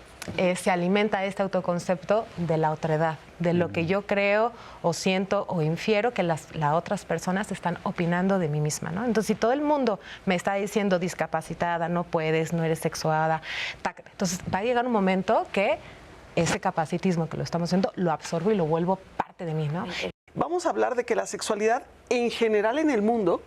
se alimenta este autoconcepto de la otredad, de lo que yo creo o siento o infiero que las otras personas están opinando de mí misma, ¿no? Entonces, si todo el mundo me está diciendo discapacitada, no puedes, no eres sexuada, entonces va a llegar un momento que ese capacitismo que lo estamos haciendo lo absorbo y lo vuelvo parte de mí, ¿no? Vamos a hablar de que la sexualidad en general en el mundo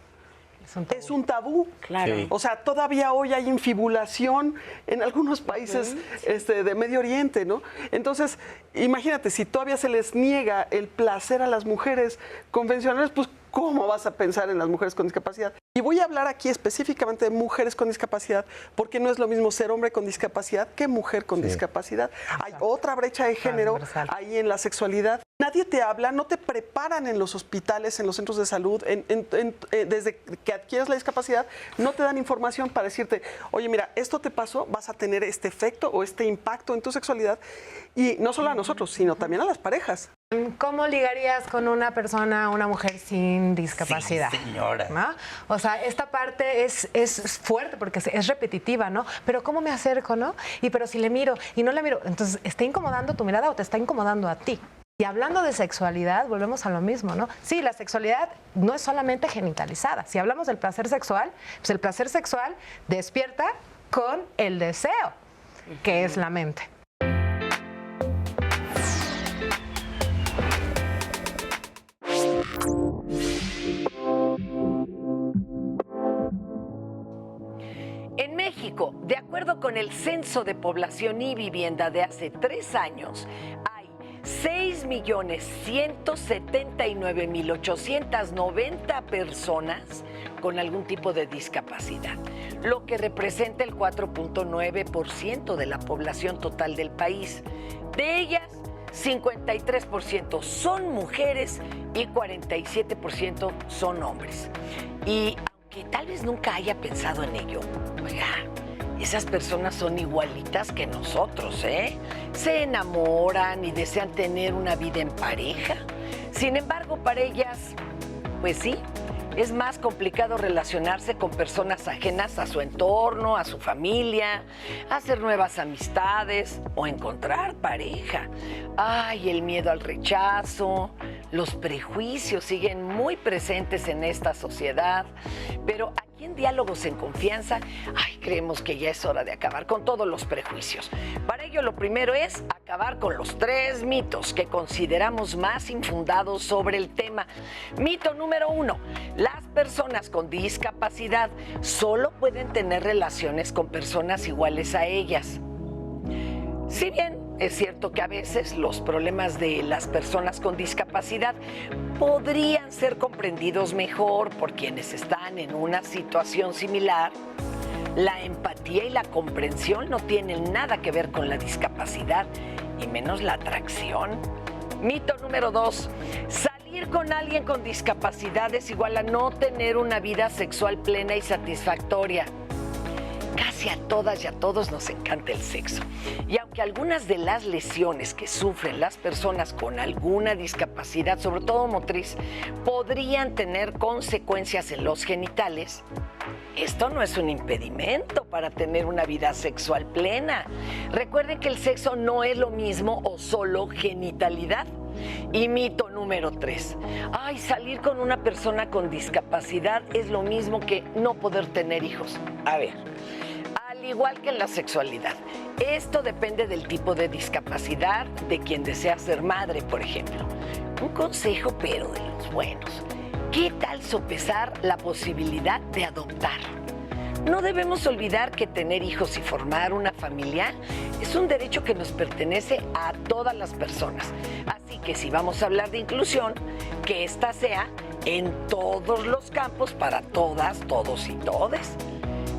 Es un tabú. Claro. Sí. O sea, todavía hoy hay infibulación en algunos países de Medio Oriente, ¿no? Entonces, imagínate, si todavía se les niega el placer a las mujeres convencionales, pues ¿cómo vas a pensar en las mujeres con discapacidad? Y voy a hablar aquí específicamente de mujeres con discapacidad, porque no es lo mismo ser hombre con discapacidad que mujer con discapacidad. Hay otra brecha de género ahí en la sexualidad. Nadie te habla, no te preparan en los hospitales, en los centros de salud, desde que adquieres la discapacidad, no te dan información para decirte, oye, mira, esto te pasó, vas a tener este efecto o este impacto en tu sexualidad. Y no solo a nosotros, sino también a las parejas. ¿Cómo ligarías con una persona, una mujer sin discapacidad? Sí, señora. ¿No? O sea, esta parte es fuerte porque es repetitiva, ¿no? Pero ¿cómo me acerco, no? Y pero si le miro y no le miro, entonces, ¿está incomodando tu mirada o te está incomodando a ti? Y hablando de sexualidad, volvemos a lo mismo, ¿no? Sí, la sexualidad no es solamente genitalizada. Si hablamos del placer sexual, pues el placer sexual despierta con el deseo, que es la mente. En México, de acuerdo con el Censo de Población y Vivienda de hace 3 años, hay 6.179.890 personas con algún tipo de discapacidad, lo que representa el 4.9% de la población total del país. De ellas, 53% son mujeres y 47% son hombres. Y aunque tal vez nunca haya pensado en ello, oiga, esas personas son igualitas que nosotros, ¿eh? Se enamoran y desean tener una vida en pareja. Sin embargo, para ellas, pues sí, es más complicado relacionarse con personas ajenas a su entorno, a su familia, hacer nuevas amistades o encontrar pareja. Ay, el miedo al rechazo, los prejuicios siguen muy presentes en esta sociedad, pero aquí en Diálogos en Confianza, creemos que ya es hora de acabar con todos los prejuicios. Para ello, lo primero es acabar con los 3 mitos que consideramos más infundados sobre el tema. Mito número 1, las personas con discapacidad solo pueden tener relaciones con personas iguales a ellas. Si bien es cierto que a veces los problemas de las personas con discapacidad podrían ser comprendidos mejor por quienes están en una situación similar, la empatía y la comprensión no tienen nada que ver con la discapacidad, y menos la atracción. Mito número 2, salir con alguien con discapacidad es igual a no tener una vida sexual plena y satisfactoria. Casi a todas y a todos nos encanta el sexo. Y aunque algunas de las lesiones que sufren las personas con alguna discapacidad, sobre todo motriz, podrían tener consecuencias en los genitales, esto no es un impedimento para tener una vida sexual plena. Recuerden que el sexo no es lo mismo o solo genitalidad. Y mito número 3. Salir con una persona con discapacidad es lo mismo que no poder tener hijos. A ver, al igual que en la sexualidad, esto depende del tipo de discapacidad de quien desea ser madre, por ejemplo. Un consejo, pero de los buenos. ¿Qué tal sopesar la posibilidad de adoptar? No debemos olvidar que tener hijos y formar una familia es un derecho que nos pertenece a todas las personas. Así que si vamos a hablar de inclusión, que ésta sea en todos los campos para todas, todos y todes.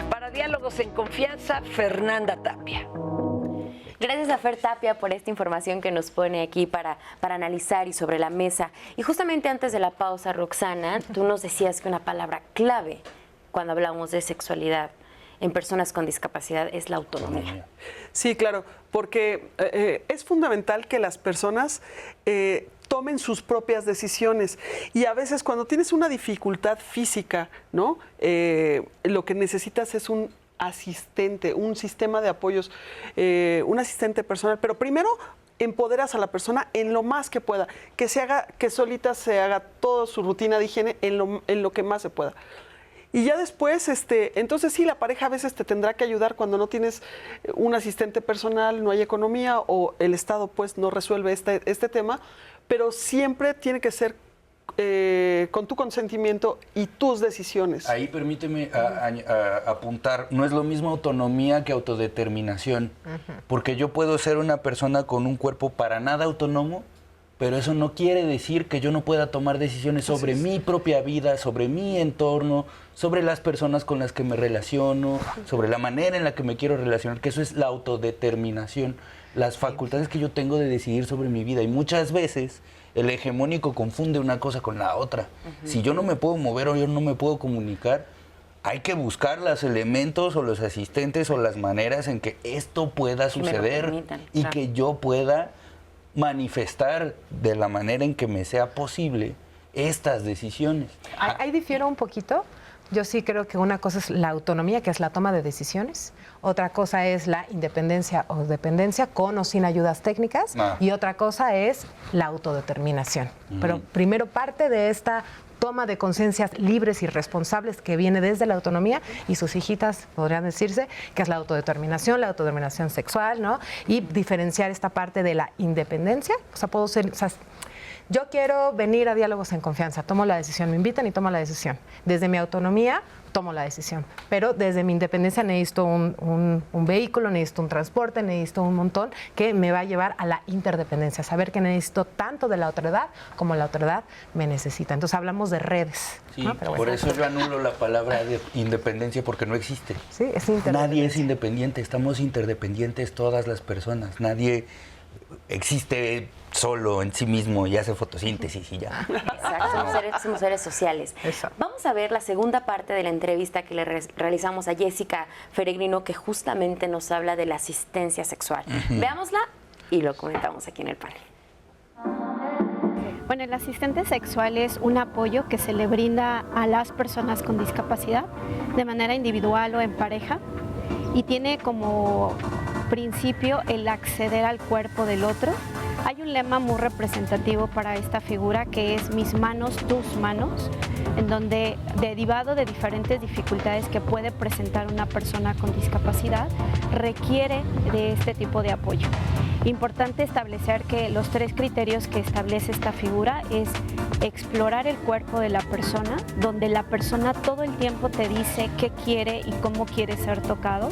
Para Diálogos en Confianza, Fernanda Tapia. Gracias a Fer Tapia por esta información que nos pone aquí para analizar y sobre la mesa. Y justamente antes de la pausa, Roxana, tú nos decías que una palabra clave cuando hablamos de sexualidad en personas con discapacidad es la autonomía. Sí, claro, porque es fundamental que las personas tomen sus propias decisiones. Y a veces cuando tienes una dificultad física, ¿no? Lo que necesitas es un asistente, un sistema de apoyos, un asistente personal. Pero primero empoderas a la persona en lo más que pueda, que solita se haga toda su rutina de higiene en lo que más se pueda. Y ya después, entonces sí, la pareja a veces te tendrá que ayudar cuando no tienes un asistente personal, no hay economía o el Estado pues no resuelve este tema, pero siempre tiene que ser con tu consentimiento y tus decisiones. Ahí permíteme apuntar, no es lo mismo autonomía que autodeterminación, porque yo puedo ser una persona con un cuerpo para nada autónomo, pero eso no quiere decir que yo no pueda tomar decisiones sobre mi propia vida, sobre mi entorno, sobre las personas con las que me relaciono, sobre la manera en la que me quiero relacionar, que eso es la autodeterminación, las facultades que yo tengo de decidir sobre mi vida. Y muchas veces el hegemónico confunde una cosa con la otra. Si yo no me puedo mover o yo no me puedo comunicar, hay que buscar los elementos o los asistentes o las maneras en que esto pueda suceder y que yo pueda manifestar de la manera en que me sea posible estas decisiones. Ahí difiero un poquito. Yo sí creo que una cosa es la autonomía, que es la toma de decisiones. Otra cosa es la independencia o dependencia con o sin ayudas técnicas. Y otra cosa es la autodeterminación. Pero primero parte de esta toma de conciencias libres y responsables que viene desde la autonomía y sus hijitas, podrían decirse, que es la autodeterminación sexual, ¿no? Y diferenciar esta parte de la independencia. O sea, puedo ser... O sea, yo quiero venir a Diálogos en Confianza, tomo la decisión, me invitan y tomo la decisión. Desde mi autonomía tomo la decisión, pero desde mi independencia necesito un vehículo, necesito un transporte, necesito un montón que me va a llevar a la interdependencia, saber que necesito tanto de la otredad como la otredad me necesita. Entonces hablamos de redes. Sí, ¿no? Pero por eso yo anulo la palabra de independencia porque no existe. Sí, es interdependencia. Nadie es independiente, estamos interdependientes todas las personas, nadie existe solo en sí mismo y hace fotosíntesis y ya. Exacto, somos seres sociales. Eso. Vamos a ver la segunda parte de la entrevista que le realizamos a Jessica Feregrino, que justamente nos habla de la asistencia sexual. Veámosla y lo comentamos aquí en el panel. Bueno, el asistente sexual es un apoyo que se le brinda a las personas con discapacidad de manera individual o en pareja y tiene como principio el acceder al cuerpo del otro. Hay un lema muy representativo para esta figura que es mis manos, tus manos, en donde derivado de diferentes dificultades que puede presentar una persona con discapacidad, requiere de este tipo de apoyo. Importante establecer que los 3 criterios que establece esta figura es explorar el cuerpo de la persona, donde la persona todo el tiempo te dice qué quiere y cómo quiere ser tocado.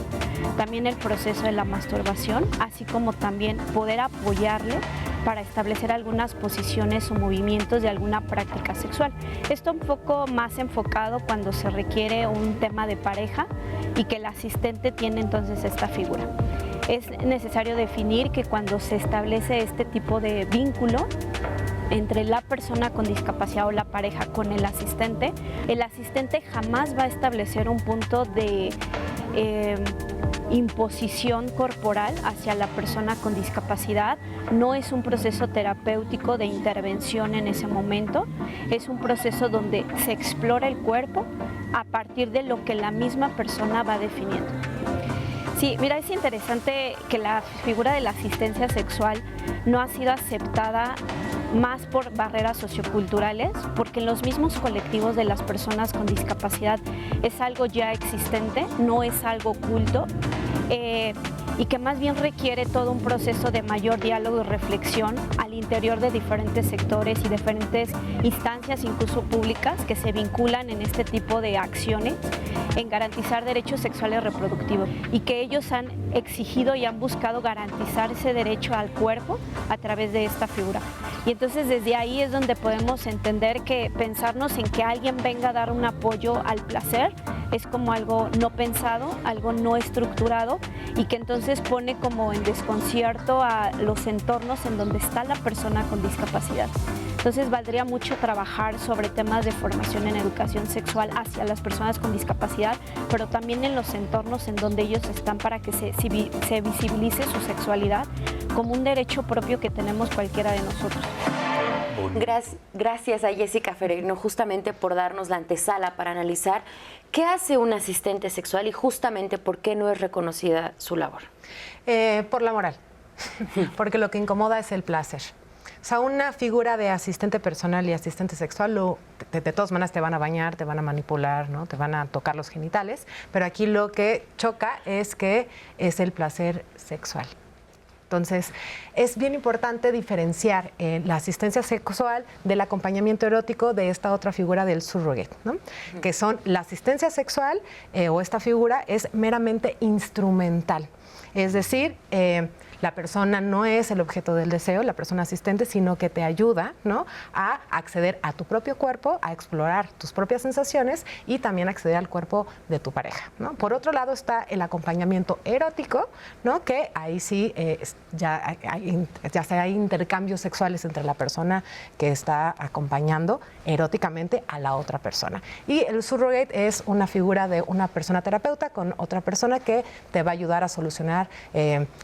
También el proceso de la masturbación, así como también poder apoyarle para establecer algunas posiciones o movimientos de alguna práctica sexual. Esto un poco más enfocado cuando se requiere un tema de pareja y que el asistente tiene entonces esta figura. Es necesario definir que cuando se establece este tipo de vínculo entre la persona con discapacidad o la pareja con el asistente jamás va a establecer un punto de imposición corporal hacia la persona con discapacidad. No es un proceso terapéutico de intervención en ese momento, es un proceso donde se explora el cuerpo a partir de lo que la misma persona va definiendo. Sí, mira, es interesante que la figura de la asistencia sexual no ha sido aceptada más por barreras socioculturales, porque en los mismos colectivos de las personas con discapacidad es algo ya existente, no es algo oculto, y que más bien requiere todo un proceso de mayor diálogo y reflexión al interior de diferentes sectores y diferentes instancias, incluso públicas, que se vinculan en este tipo de acciones en garantizar derechos sexuales reproductivos y que ellos han exigido y han buscado garantizar ese derecho al cuerpo a través de esta figura. Y entonces desde ahí es donde podemos entender que pensarnos en que alguien venga a dar un apoyo al placer es como algo no pensado, algo no estructurado y que entonces pone como en desconcierto a los entornos en donde está la persona con discapacidad. Entonces valdría mucho trabajar sobre temas de formación en educación sexual hacia las personas con discapacidad, pero también en los entornos en donde ellos están para que se visibilice su sexualidad como un derecho propio que tenemos cualquiera de nosotros. Gracias a Jessica Feregrino justamente por darnos la antesala para analizar qué hace un asistente sexual y justamente por qué no es reconocida su labor. Por la moral, porque lo que incomoda es el placer. O sea, una figura de asistente personal y asistente sexual, de todas maneras te van a bañar, te van a manipular, ¿no? Te van a tocar los genitales, pero aquí lo que choca es que es el placer sexual. Entonces, es bien importante diferenciar la asistencia sexual del acompañamiento erótico de esta otra figura del surrogate, ¿no? Que son la asistencia sexual o esta figura es meramente instrumental. Es decir, la persona no es el objeto del deseo, la persona asistente, sino que te ayuda, ¿no?, a acceder a tu propio cuerpo, a explorar tus propias sensaciones y también acceder al cuerpo de tu pareja, ¿no? Por otro lado está el acompañamiento erótico, ¿no?, que ahí sí ya hay intercambios sexuales entre la persona que está acompañando eróticamente a la otra persona. Y el surrogate es una figura de una persona terapeuta con otra persona que te va a ayudar a solucionar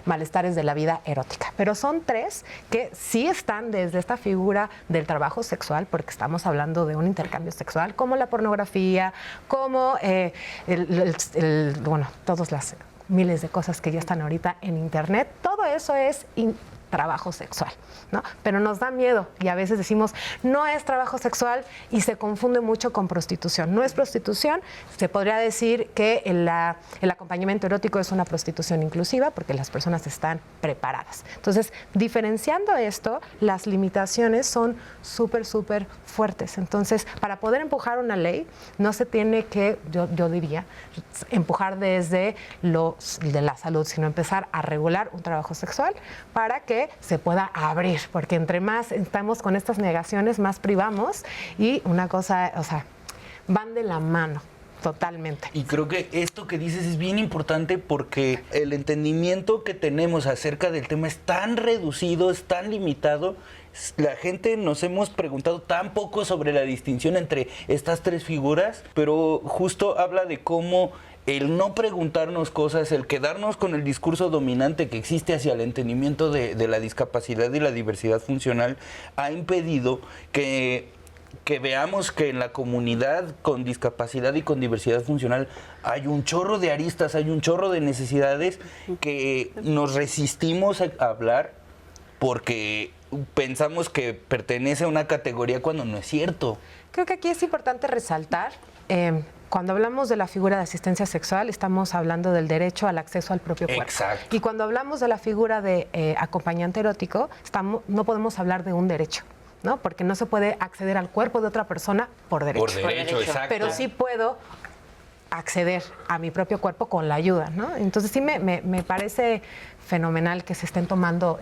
malestares de la vida erótica. Pero son tres que sí están desde esta figura del trabajo sexual, porque estamos hablando de un intercambio sexual, como la pornografía, como bueno, todas las miles de cosas que ya están ahorita en internet. Todo eso es trabajo sexual, ¿no? Pero nos da miedo y a veces decimos, no es trabajo sexual y se confunde mucho con prostitución. No es prostitución, se podría decir que el acompañamiento erótico es una prostitución inclusiva porque las personas están preparadas. Entonces, diferenciando esto, las limitaciones son súper fuertes. Entonces, para poder empujar una ley, no se tiene que, yo diría, empujar desde de la salud, sino empezar a regular un trabajo sexual para que se pueda abrir, porque entre más estamos con estas negaciones, más privamos y una cosa, o sea, van de la mano. Totalmente. Y creo que esto que dices es bien importante porque el entendimiento que tenemos acerca del tema es tan reducido, es tan limitado. La gente nos hemos preguntado tan poco sobre la distinción entre estas tres figuras, pero justo habla de cómo el no preguntarnos cosas, el quedarnos con el discurso dominante que existe hacia el entendimiento de la discapacidad y la diversidad funcional ha impedido que veamos que en la comunidad con discapacidad y con diversidad funcional hay un chorro de aristas, hay un chorro de necesidades que nos resistimos a hablar porque pensamos que pertenece a una categoría cuando no es cierto. Creo que aquí es importante resaltar, cuando hablamos de la figura de asistencia sexual, estamos hablando del derecho al acceso al propio cuerpo. Exacto. Y cuando hablamos de la figura de acompañante erótico, no podemos hablar de un derecho, ¿no? Porque no se puede acceder al cuerpo de otra persona por derecho. Por derecho, exacto. Pero sí puedo acceder a mi propio cuerpo con la ayuda, ¿no? Entonces sí me parece fenomenal que se estén tocando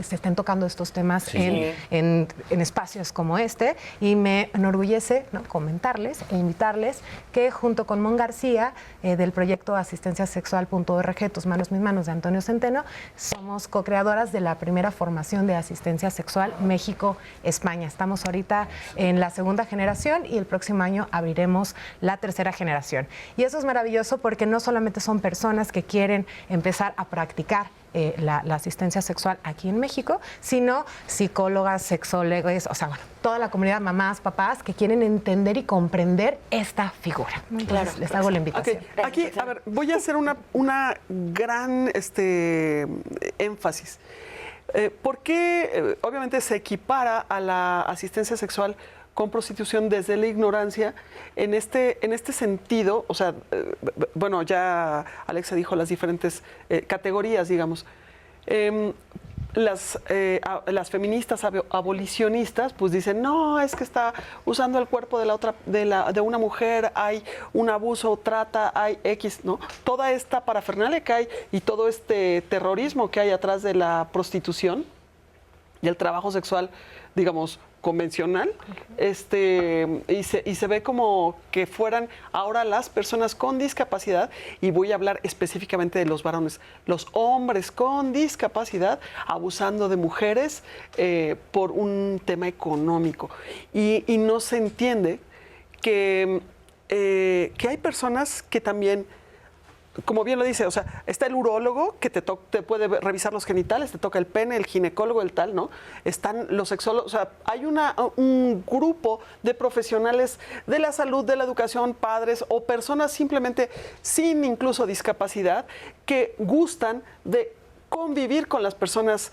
estos temas sí. en espacios como este, y me enorgullece, ¿no?, comentarles e invitarles que junto con Mon García del proyecto asistenciasexual.org, Tus manos, mis manos, de Antonio Centeno, somos co-creadoras de la primera formación de asistencia sexual México-España. Estamos ahorita en la segunda generación y el próximo año abriremos la tercera generación. Y eso es maravilloso porque no solamente son personas que quieren empezar a practicar la asistencia sexual aquí en México, sino psicólogas, sexólogos, o sea, bueno, toda la comunidad, mamás, papás, que quieren entender y comprender esta figura. Entonces, claro, les hago la invitación. Okay. Aquí, a ver, voy a hacer una gran énfasis. ¿Por qué, obviamente, se equipara a la asistencia sexual con prostitución desde la ignorancia en este sentido? O sea, bueno, ya Alexa dijo las diferentes categorías, digamos. Las feministas abolicionistas pues dicen, no, es que está usando el cuerpo de una mujer, hay un abuso, trata, hay X, ¿no? Toda esta parafernalia que hay y todo este terrorismo que hay atrás de la prostitución y el trabajo sexual, digamos, convencional, y se ve como que fueran ahora las personas con discapacidad, y voy a hablar específicamente de los varones, los hombres con discapacidad abusando de mujeres por un tema económico. Y no se entiende que hay personas que también, como bien lo dice, o sea, está el urólogo que te puede revisar los genitales, te toca el pene, el ginecólogo, el tal, ¿no? Están los sexólogos, o sea, hay un grupo de profesionales de la salud, de la educación, padres o personas simplemente sin incluso discapacidad que gustan de convivir con las personas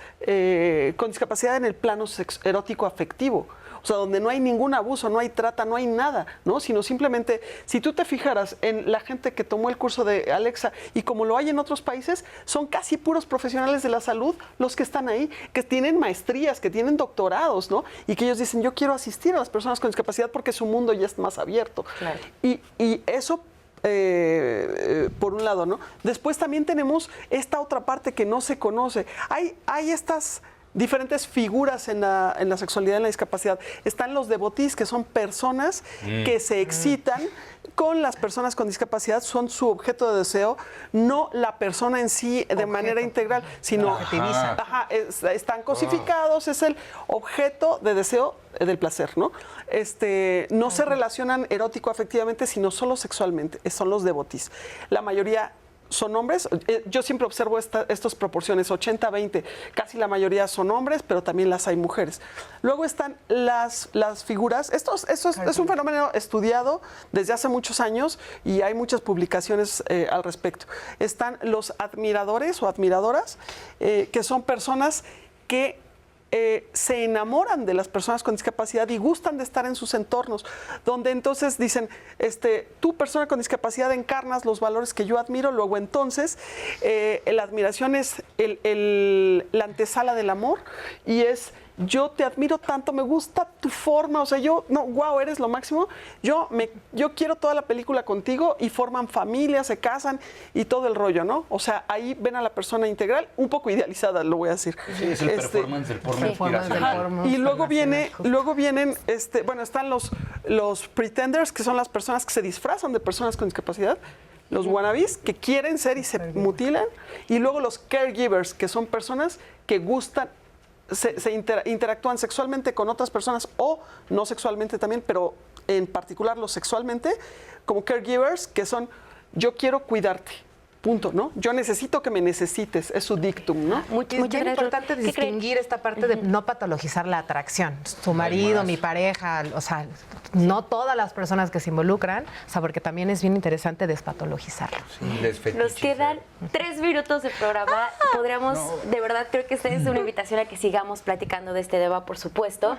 con discapacidad en el plano erótico afectivo. o sea, donde no hay ningún abuso, no hay trata, no hay nada, ¿no? Sino simplemente, si tú te fijaras en la gente que tomó el curso de Alexa y como lo hay en otros países, son casi puros profesionales de la salud los que están ahí, que tienen maestrías, que tienen doctorados, ¿no? Y que ellos dicen, yo quiero asistir a las personas con discapacidad porque su mundo ya es más abierto. Claro. Y eso... por un lado, ¿no? Después también tenemos esta otra parte que no se conoce. Hay estas diferentes figuras en la sexualidad, en la discapacidad. Están los devotees, que son personas que se excitan con las personas con discapacidad, son su objeto de deseo, no la persona en sí de manera integral, sino están cosificados, es el objeto de deseo del placer, ¿no? No se relacionan erótico afectivamente, sino solo sexualmente, son los devotees. La mayoría son hombres. Yo siempre observo estas proporciones, 80-20. Casi la mayoría son hombres, pero también las hay mujeres. Luego están las figuras. Esto es un fenómeno estudiado desde hace muchos años y hay muchas publicaciones al respecto. Están los admiradores o admiradoras, que son personas que se enamoran de las personas con discapacidad y gustan de estar en sus entornos, donde entonces dicen, tú persona con discapacidad encarnas los valores que yo admiro, luego entonces la admiración es la antesala del amor y es yo te admiro tanto, me gusta tu forma, o sea, wow, eres lo máximo, yo quiero toda la película contigo y forman familia, se casan y todo el rollo, ¿no? O sea, ahí ven a la persona integral, un poco idealizada, lo voy a decir. Sí, es el performance del porno inspiracional. Y luego vienen, están los pretenders, que son las personas que se disfrazan de personas con discapacidad, los wannabes, que quieren ser y se mutilan, y luego los caregivers, que son personas que gustan, interactúan sexualmente con otras personas o no sexualmente también, pero en particular los sexualmente, como caregivers, que son yo quiero cuidarte, punto, ¿no? Yo necesito que me necesites, es su dictum, ¿no? Es bien importante distinguir esta parte de no patologizar la atracción. Su marido, mi pareja, o sea, no todas las personas que se involucran, o sea, porque también es bien interesante despatologizarlo. Sí, nos quedan 3 minutos de programa. Podríamos, de verdad, creo que esta es una invitación a que sigamos platicando de este tema, por supuesto.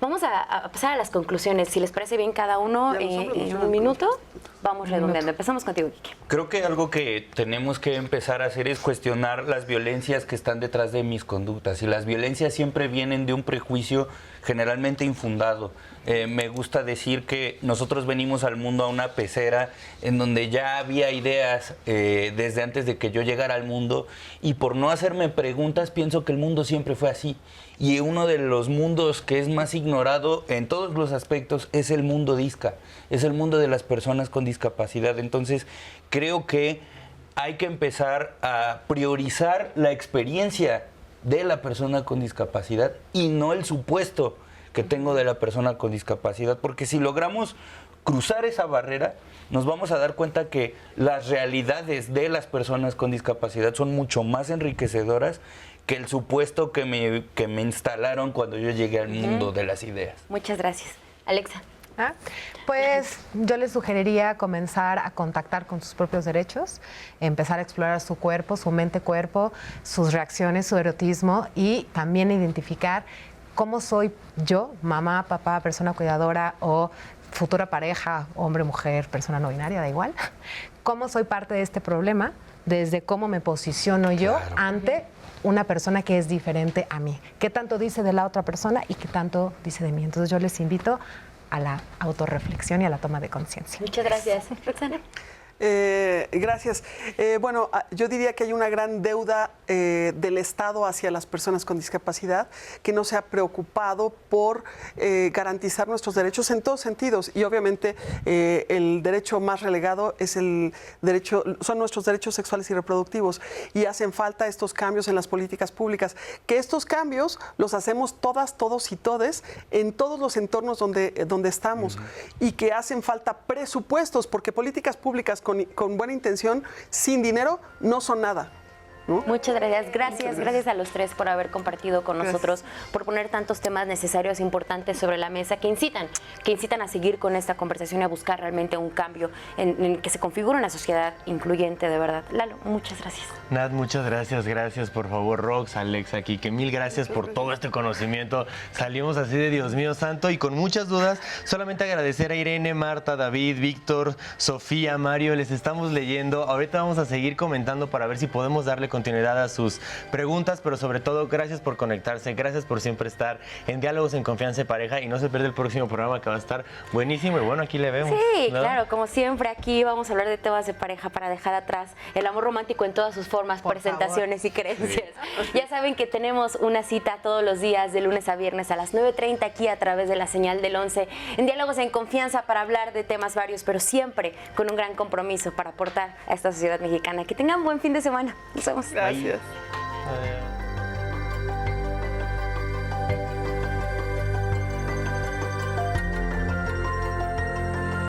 Vamos a pasar a las conclusiones. Si les parece bien cada uno en un minuto, vamos redondeando. Empezamos contigo, Quique. Creo que algo que tenemos que empezar a hacer es cuestionar las violencias que están detrás de mis conductas. Y las violencias siempre vienen de un prejuicio generalmente infundado. Me gusta decir que nosotros venimos al mundo a una pecera en donde ya había ideas desde antes de que yo llegara al mundo, y por no hacerme preguntas pienso que el mundo siempre fue así. Y uno de los mundos que es más ignorado en todos los aspectos es el mundo disca, es el mundo de las personas con discapacidad. Entonces creo que hay que empezar a priorizar la experiencia de la persona con discapacidad y no el supuesto que tengo de la persona con discapacidad, porque si logramos cruzar esa barrera, nos vamos a dar cuenta que las realidades de las personas con discapacidad son mucho más enriquecedoras que el supuesto que me instalaron cuando yo llegué al mundo de las ideas. Muchas gracias. Alexa. Pues yo les sugeriría comenzar a contactar con sus propios derechos, empezar a explorar su cuerpo, su mente-cuerpo, sus reacciones, su erotismo, y también identificar cómo soy yo, mamá, papá, persona cuidadora o futura pareja, hombre, mujer, persona no binaria, da igual. Cómo soy parte de este problema, desde cómo me posiciono yo ante una persona que es diferente a mí. ¿Qué tanto dice de la otra persona y qué tanto dice de mí? Entonces yo les invito a la autorreflexión y a la toma de conciencia. Muchas gracias. Roxana. Gracias. Bueno, yo diría que hay una gran deuda del Estado hacia las personas con discapacidad, que no se ha preocupado por garantizar nuestros derechos en todos sentidos, y obviamente el derecho más relegado es son nuestros derechos sexuales y reproductivos, y hacen falta estos cambios en las políticas públicas, que estos cambios los hacemos todas, todos y todes en todos los entornos donde estamos, y que hacen falta presupuestos, porque políticas públicas con buena intención, sin dinero, no son nada. ¿no? Muchas gracias. Gracias a los tres por haber compartido con nosotros, por poner tantos temas necesarios, importantes sobre la mesa que incitan a seguir con esta conversación y a buscar realmente un cambio en que se configure una sociedad incluyente de verdad. Lalo, muchas gracias. Nat, muchas gracias. Gracias, por favor, Rox, Alex, aquí, que mil gracias por todo este conocimiento. Salimos así de Dios mío santo y con muchas dudas. Solamente agradecer a Irene, Marta, David, Víctor, Sofía, Mario. Les estamos leyendo. Ahorita vamos a seguir comentando para ver si podemos darle continuidad a sus preguntas, pero sobre todo, gracias por conectarse. Gracias por siempre estar en Diálogos en Confianza de Pareja y no se pierda el próximo programa que va a estar buenísimo y bueno, aquí le vemos. Sí, ¿no? claro, como siempre aquí vamos a hablar de temas de pareja para dejar atrás el amor romántico en todas sus formas, presentaciones y creencias. Sí. Ya saben que tenemos una cita todos los días de lunes a viernes a las 9:30 aquí a través de la señal del 11 en Diálogos en Confianza para hablar de temas varios, pero siempre con un gran compromiso para aportar a esta sociedad mexicana. Que tengan buen fin de semana. Nos vemos. Gracias. Adiós.